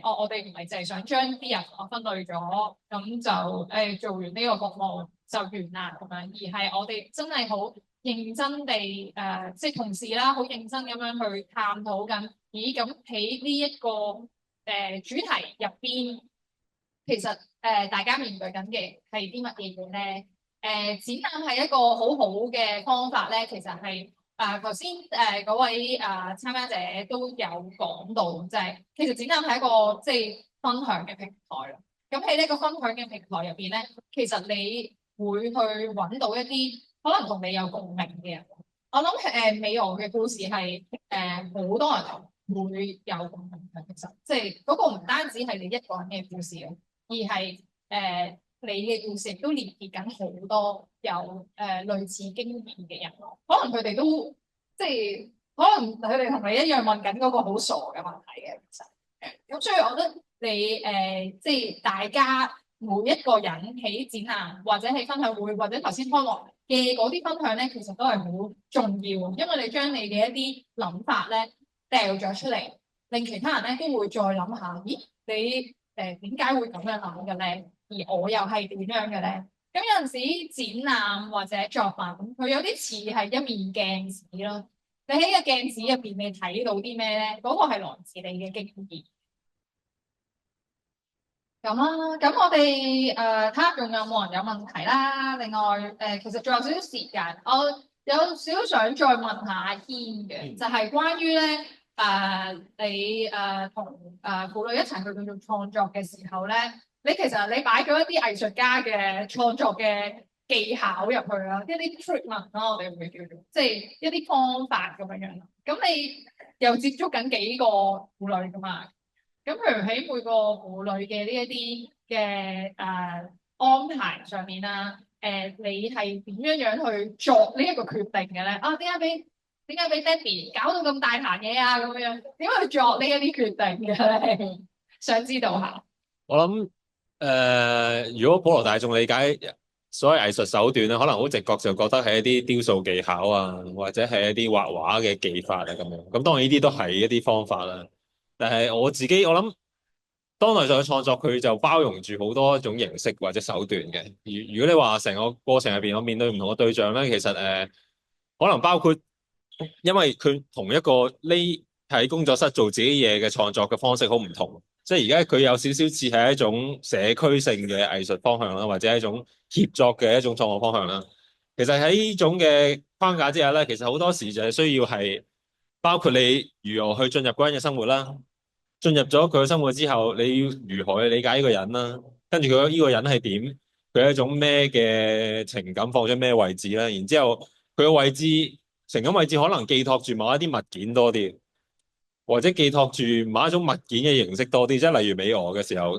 我哋唔係淨係想將啲人分類咗，咁就做完呢個服務就完啦咁樣，而係我哋真係好認真地即係同事啦，好認真咁樣去探討緊，咦咁喺呢一個主題入邊，其實大家面對緊嘅係啲乜嘢嘢咧？展覽係一個好好嘅方法咧，其實係頭先嗰位參加者都有講到，就係其實展覽係一個即係分享嘅平台啦。咁喺呢個分享嘅平台入邊咧，其實你會去揾到一啲可能同你有共鳴嘅人。我諗美俄嘅故事係好多人會有共鳴嘅，其實即係嗰個唔單止係你一個人嘅故事，而係你嘅故事亦都連結緊好多有類似經驗嘅人，可能佢哋都即係可能佢哋同你一樣問緊嗰個好傻嘅問題嘅，其實咁所以我覺得你即係大家每一個人喺展覽或者喺分享會或者頭先開幕嘅嗰啲分享咧，其實都係好重要，因為你將你嘅一啲諗法咧掉咗出嚟，令其他人咧都會再諗下，咦你點解會咁樣諗嘅咧？而我又係點樣嘅咧？咁有陣時展覽或者作品，佢有啲似係一面鏡子咯。你喺個鏡子入邊，你睇到啲咩咧？嗰個係來自你嘅經驗。咁啦，咁我哋睇下仲有冇人有問題啦。另外其實仲有少少時間，我有少少想再問下阿軒嘅，就係關於咧你同婦女一齊去做創作嘅時候咧。你其實你擺咗一啲藝術家嘅創作嘅技巧入去啦，一啲 treatment 啦，我哋會叫做，即係一啲方法咁樣樣。咁你又接觸緊幾個婦女噶嘛？咁譬如喺每個婦女嘅呢一啲嘅安排上面啦，你係點樣樣去作呢一個決定嘅咧？點解俾爹哋搞到咁大壇嘢啊？咁樣點樣去作呢一啲決定嘅咧？想知道下。我諗。如果普羅大眾理解所謂藝術手段咧，可能好直覺就覺得係一啲雕塑技巧啊，或者係一啲畫畫嘅技法啊咁樣。咁當然呢啲都係一啲方法啦。但係我諗當代上嘅創作，佢就包容住好多一種形式或者手段嘅。如果你話成個過程入邊，我面對唔同嘅對象咧，其實可能包括因為佢同一個匿喺工作室做自己嘢嘅創作嘅方式好唔同。即係而家佢有少少似係一種社區性嘅藝術方向啦，或者係一種協作嘅一種創作方向啦。其實喺呢種嘅框架之下咧，其實好多時就係需要係包括你如何去進入嗰人嘅生活啦，進入咗佢嘅生活之後，你要如何去理解呢個人啦，跟住佢呢個人係點，佢係一種咩嘅情感放咗咩位置啦，然之後佢嘅位置情感位置可能寄託住某一啲物件多啲。或者寄託住某一種物件嘅形式多啲，即係例如美俄嘅時候，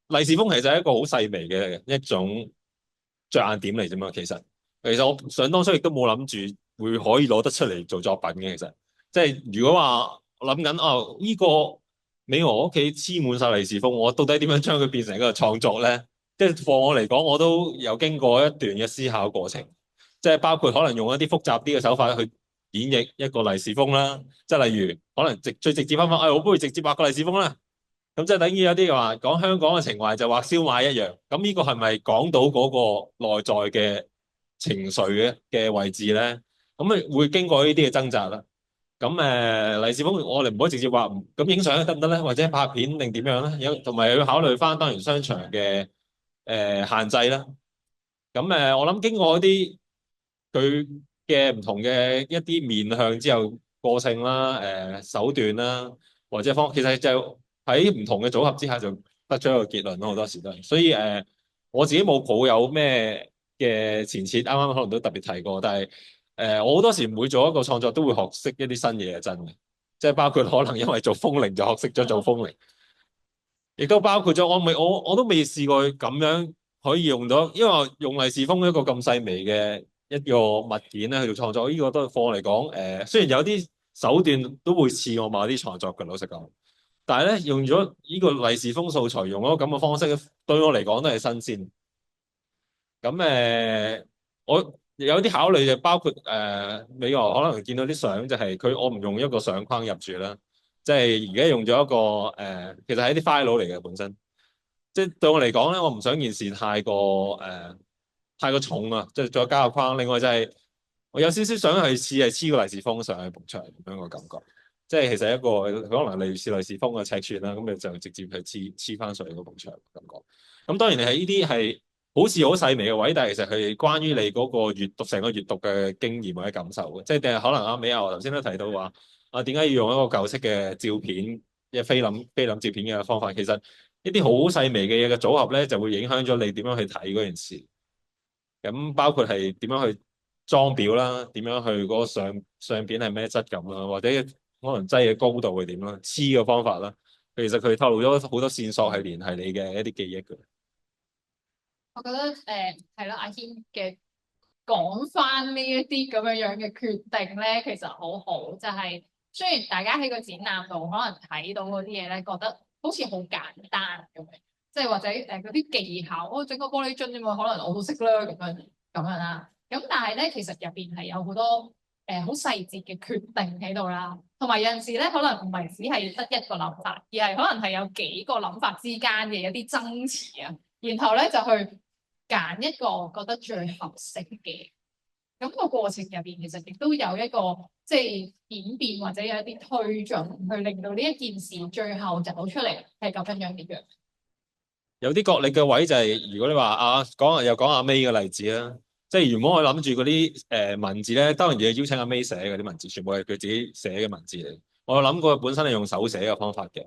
利是封其實係一個好細微嘅一種着眼點嚟啫嘛。其實我想當初亦都冇諗住會可以攞得出嚟做作品嘅。其實即係如果話我諗緊呢個美俄屋企黐滿晒利是封，我到底點樣將佢變成一個創作咧？即係放我嚟講，我都有經過一段嘅思考過程，即係包括可能用一啲複雜啲嘅手法去演繹一個利是封啦，即係例如可能最直接翻翻，我不如直接畫個利是封啦。咁即係等於有啲話講香港嘅情懷就畫燒賣一樣。咁呢個係咪講到嗰個內在嘅情緒嘅位置咧？咁會經過呢啲嘅掙扎啦。咁利是封我哋唔可以直接畫，咁影相得唔得咧？或者拍片定點樣咧？同埋要考慮翻當然商場嘅限制啦。咁我諗經過一啲佢嘅唔同嘅一啲面向之後，個性啦、手段啦，或者其實就喺唔同嘅組合之下就得出一個結論咯，好多時都係。所以我自己冇抱有咩嘅前設，啱啱可能都特別提過，但係我好多時每做一個創作都會學識一啲新嘢係真嘅，即係包括可能因為做風鈴就學識咗做風鈴，亦都包括咗我都未試過咁樣可以用到，因為我用利是封一個咁細微嘅一個物件咧去做創作，呢個都對我嚟講雖然有啲手段都會似我某啲創作嘅，老實講。但係咧，用咗呢個利是封素材，用咗咁嘅方式，對我嚟講都係新鮮。咁我有啲考慮就包括美國可能見到啲相就係我唔用一個相框入住啦，即係而家用咗一個其實係一啲 file 嚟嘅本身。即係對我嚟講咧，我唔想件事太過重啊，即係再加個框。另外就係我有少少想係似係黐個利是封上去埲牆咁樣個感覺。即係其實一個可能類似利是封嘅尺寸啦，咁你就直接去黐翻上去嗰埲牆感覺。咁當然你係呢啲係好似好細微嘅位，但係其實係關於你嗰個閱讀成個閱讀嘅經驗或者感受嘅。即係定係可能阿美亞頭先都提到話點解要用一個舊式嘅照片，一菲林照片嘅方法？其實一啲好細微嘅嘢嘅組合咧，就會影響咗你點樣去睇嗰件事。咁包括係點樣去裝裱啦，點樣去嗰個相片係咩質感啦，或者可能擠嘅高度係點啦，黐嘅方法啦，其實佢透露咗好多線索係聯繫你嘅一啲記憶嘅。我覺得係啦，阿軒嘅講翻呢一啲咁樣嘅決定咧，其實好好，就係雖然大家喺個展覽度可能睇到嗰啲嘢咧，覺得好似好簡單咁樣，即係或者嗰啲技巧，我整個玻璃樽啫嘛，可能我都識啦咁樣啦。咁但係咧，其實入邊係有好多好細節嘅決定喺度啦，同埋有陣時咧，可能唔係只係得一個諗法，而係可能係有幾個諗法之間嘅一啲爭持啊，然後咧就去揀一個覺得最合適嘅。咁個過程入邊其實亦都有一個即係演變或者有一啲推進，去令到呢一件事最後走出嚟係咁樣嘅。有啲角力嘅位就係、如果你話又講阿 May 嘅例子啦，即係原本我諗住嗰啲文字咧，當然要邀請阿 May 寫嗰啲文字，全部係佢自己寫嘅文字嚟。我有諗過本身係用手寫嘅方法嘅，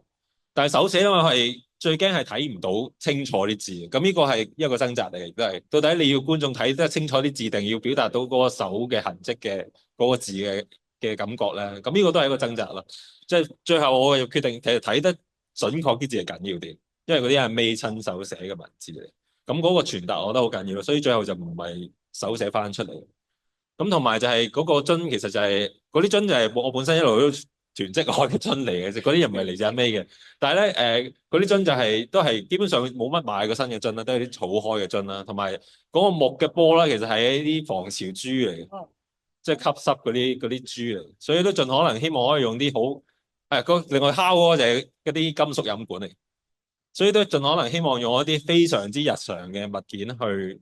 但係手寫因為係最驚係睇唔到清楚啲字，咁呢個係一個掙扎嚟嘅，亦都係到底你要觀眾睇得清楚啲字，定要表達到嗰個手嘅痕跡嘅嗰個字嘅感覺咧？咁呢個都係一個掙扎啦。即係最後我又決定其實睇得準確啲字係緊要啲。因為嗰啲係未親手寫嘅文字嚟，咁嗰個傳達我覺得好緊要，所以最後就唔係手寫翻出嚟。咁同埋就係嗰個樽，其實就係嗰啲樽就係我本身一路都囤積開嘅樽嚟嘅，嗰啲又唔係嚟自阿 May 嘅。但係咧嗰啲樽就係都係基本上冇乜買過新嘅樽啦，都係啲儲開嘅樽啦。同埋嗰個木嘅波咧，其實係一啲防潮珠嚟嘅，即係吸濕嗰啲珠嚟，所以都盡可能希望可以用啲好另外敲嗰個就係一啲金屬飲管嚟。所以都盡可能希望用一啲非常之日常嘅物件去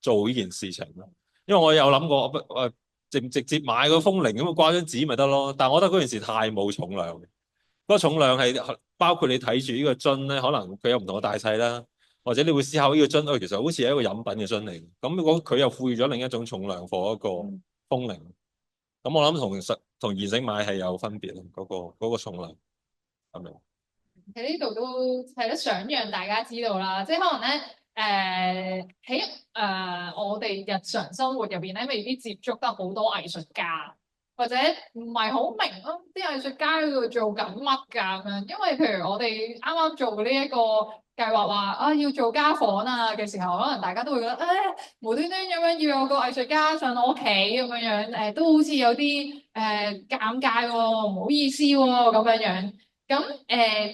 做呢件事情咯。因為我有諗過，直接買個風鈴咁掛張紙咪得咯。但係我覺得嗰件事太冇重量，嗰個重量係包括你睇住呢個樽咧，可能佢有唔同嘅大細啦，或者你會思考呢個樽，其實好似係一個飲品嘅樽嚟。咁如果佢又賦予咗另一種重量貨一個風鈴，咁我諗同現成買係有分別咯，嗰個重量咁樣。喺呢度都係咧，想讓大家知道啦，即係可能咧，喺我哋日常生活入邊咧，未必接觸得好多藝術家，或者唔係好明咯，啲藝術家喺度做緊乜㗎咁樣。因為譬如我哋啱啱做呢一個計劃話要做家訪嘅時候，可能大家都會覺得無端端咁樣要有個藝術家上我屋企咁樣都好似有啲尷尬喎，唔好意思喎咁樣。咁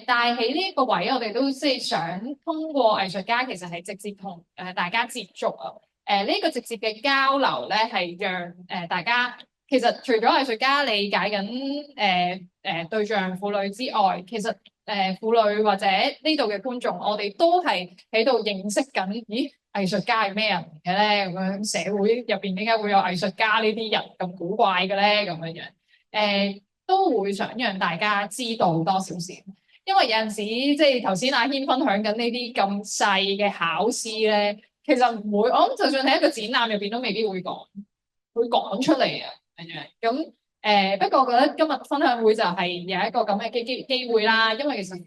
但係喺呢一個位，我哋都即係想通過藝術家，其實係直接同大家接觸啊。呢個直接嘅交流咧，係讓大家其實除咗藝術家理解緊對象婦女之外，其實婦女或者呢度嘅觀眾，我哋都係喺度認識緊，咦，藝術家係咩人嚟嘅咧？咁樣社會入邊點解會有藝術家呢啲人咁古怪嘅咧？咁樣都會想讓大家知道多少少，因為有陣時即係頭先阿軒分享緊呢啲咁細嘅考試咧，其實唔會，我諗就算喺一個展覽入邊都未必會講出嚟啊咁樣。咁不過我覺得今日分享會就係有一個咁嘅機會啦，因為其實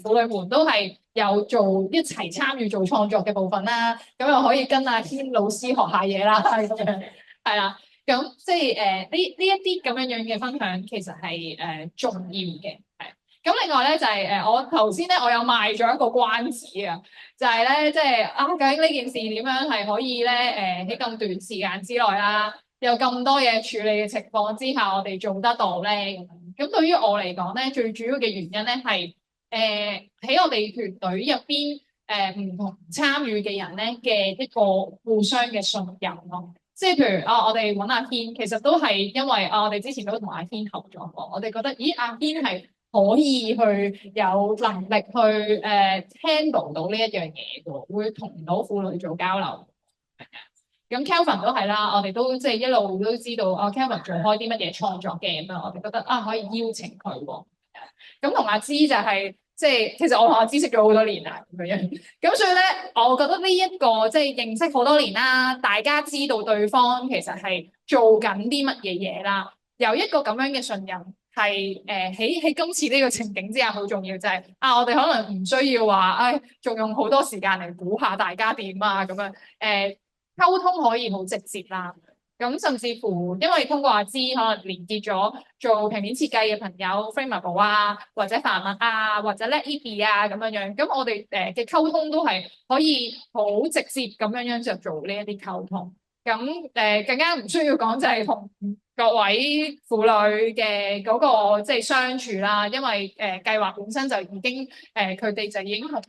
婦女們都係有做一齊參與做創作嘅部分啦，咁又可以跟阿軒老師學下嘢啦，咁樣係啦。咁即係呢一啲咁樣嘅分享，其實係重要嘅，係。咁另外咧就係我頭先咧我有賣咗一個關子啊，就係咧即係究竟呢件事點樣係可以咧喺咁短時間之內啦，有咁多嘢處理嘅情況之下，我哋做得到咧咁對於我嚟講咧，最主要嘅原因咧係喺我哋團隊入邊唔同參與嘅人咧嘅一個互相嘅信任咯。即係譬如我哋揾阿軒，其實都係因為我哋之前都同阿軒合作過，我哋覺得咦阿軒係可以去有能力去handle 到呢一樣嘢嘅，會同到婦女做交流。咁 Kelvin 都係啦，我哋都即係一路都知道Kelvin 做開啲乜嘢創作嘅咁樣，我哋覺得可以邀請佢喎。咁同阿芝就係、即係其實我同阿芝識咗好多年啦咁樣，咁所以咧，我覺得呢一個即係認識好多年啦，大家知道對方其實係做緊啲乜嘢嘢啦，有一個咁樣嘅信任係喺今次呢個情景之下好重要，就係我哋可能唔需要話仲用好多時間嚟估下大家點啊咁樣溝通可以好直接啦。咁甚至乎，因為通過阿芝可能連結咗做平面設計嘅朋友 Frameable 啊，或者梵文啊，或者 Let-it-be 啊咁樣，咁我哋嘅溝通都係可以好直接咁樣就做呢一啲溝通。咁更加唔需要講就係同各位婦女嘅嗰個即係相處啦，因為計劃本身就已經佢哋就已經同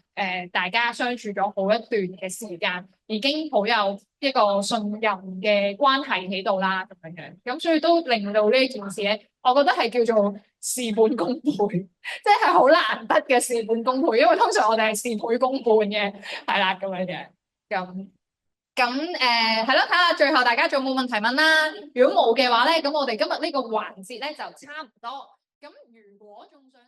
大家相處咗好一段嘅時間，已經好有一個信任嘅關係喺度啦，咁樣，咁所以都令到呢件事咧，我覺得係叫做事半功倍，即係好難得嘅事半功倍，因為通常我哋係事倍功半嘅，係啦咁樣嘅，咁係咯，睇下最後大家仲有冇問題問啦。如果冇嘅話咧，咁我哋今日呢個環節咧就差唔多。咁如果仲想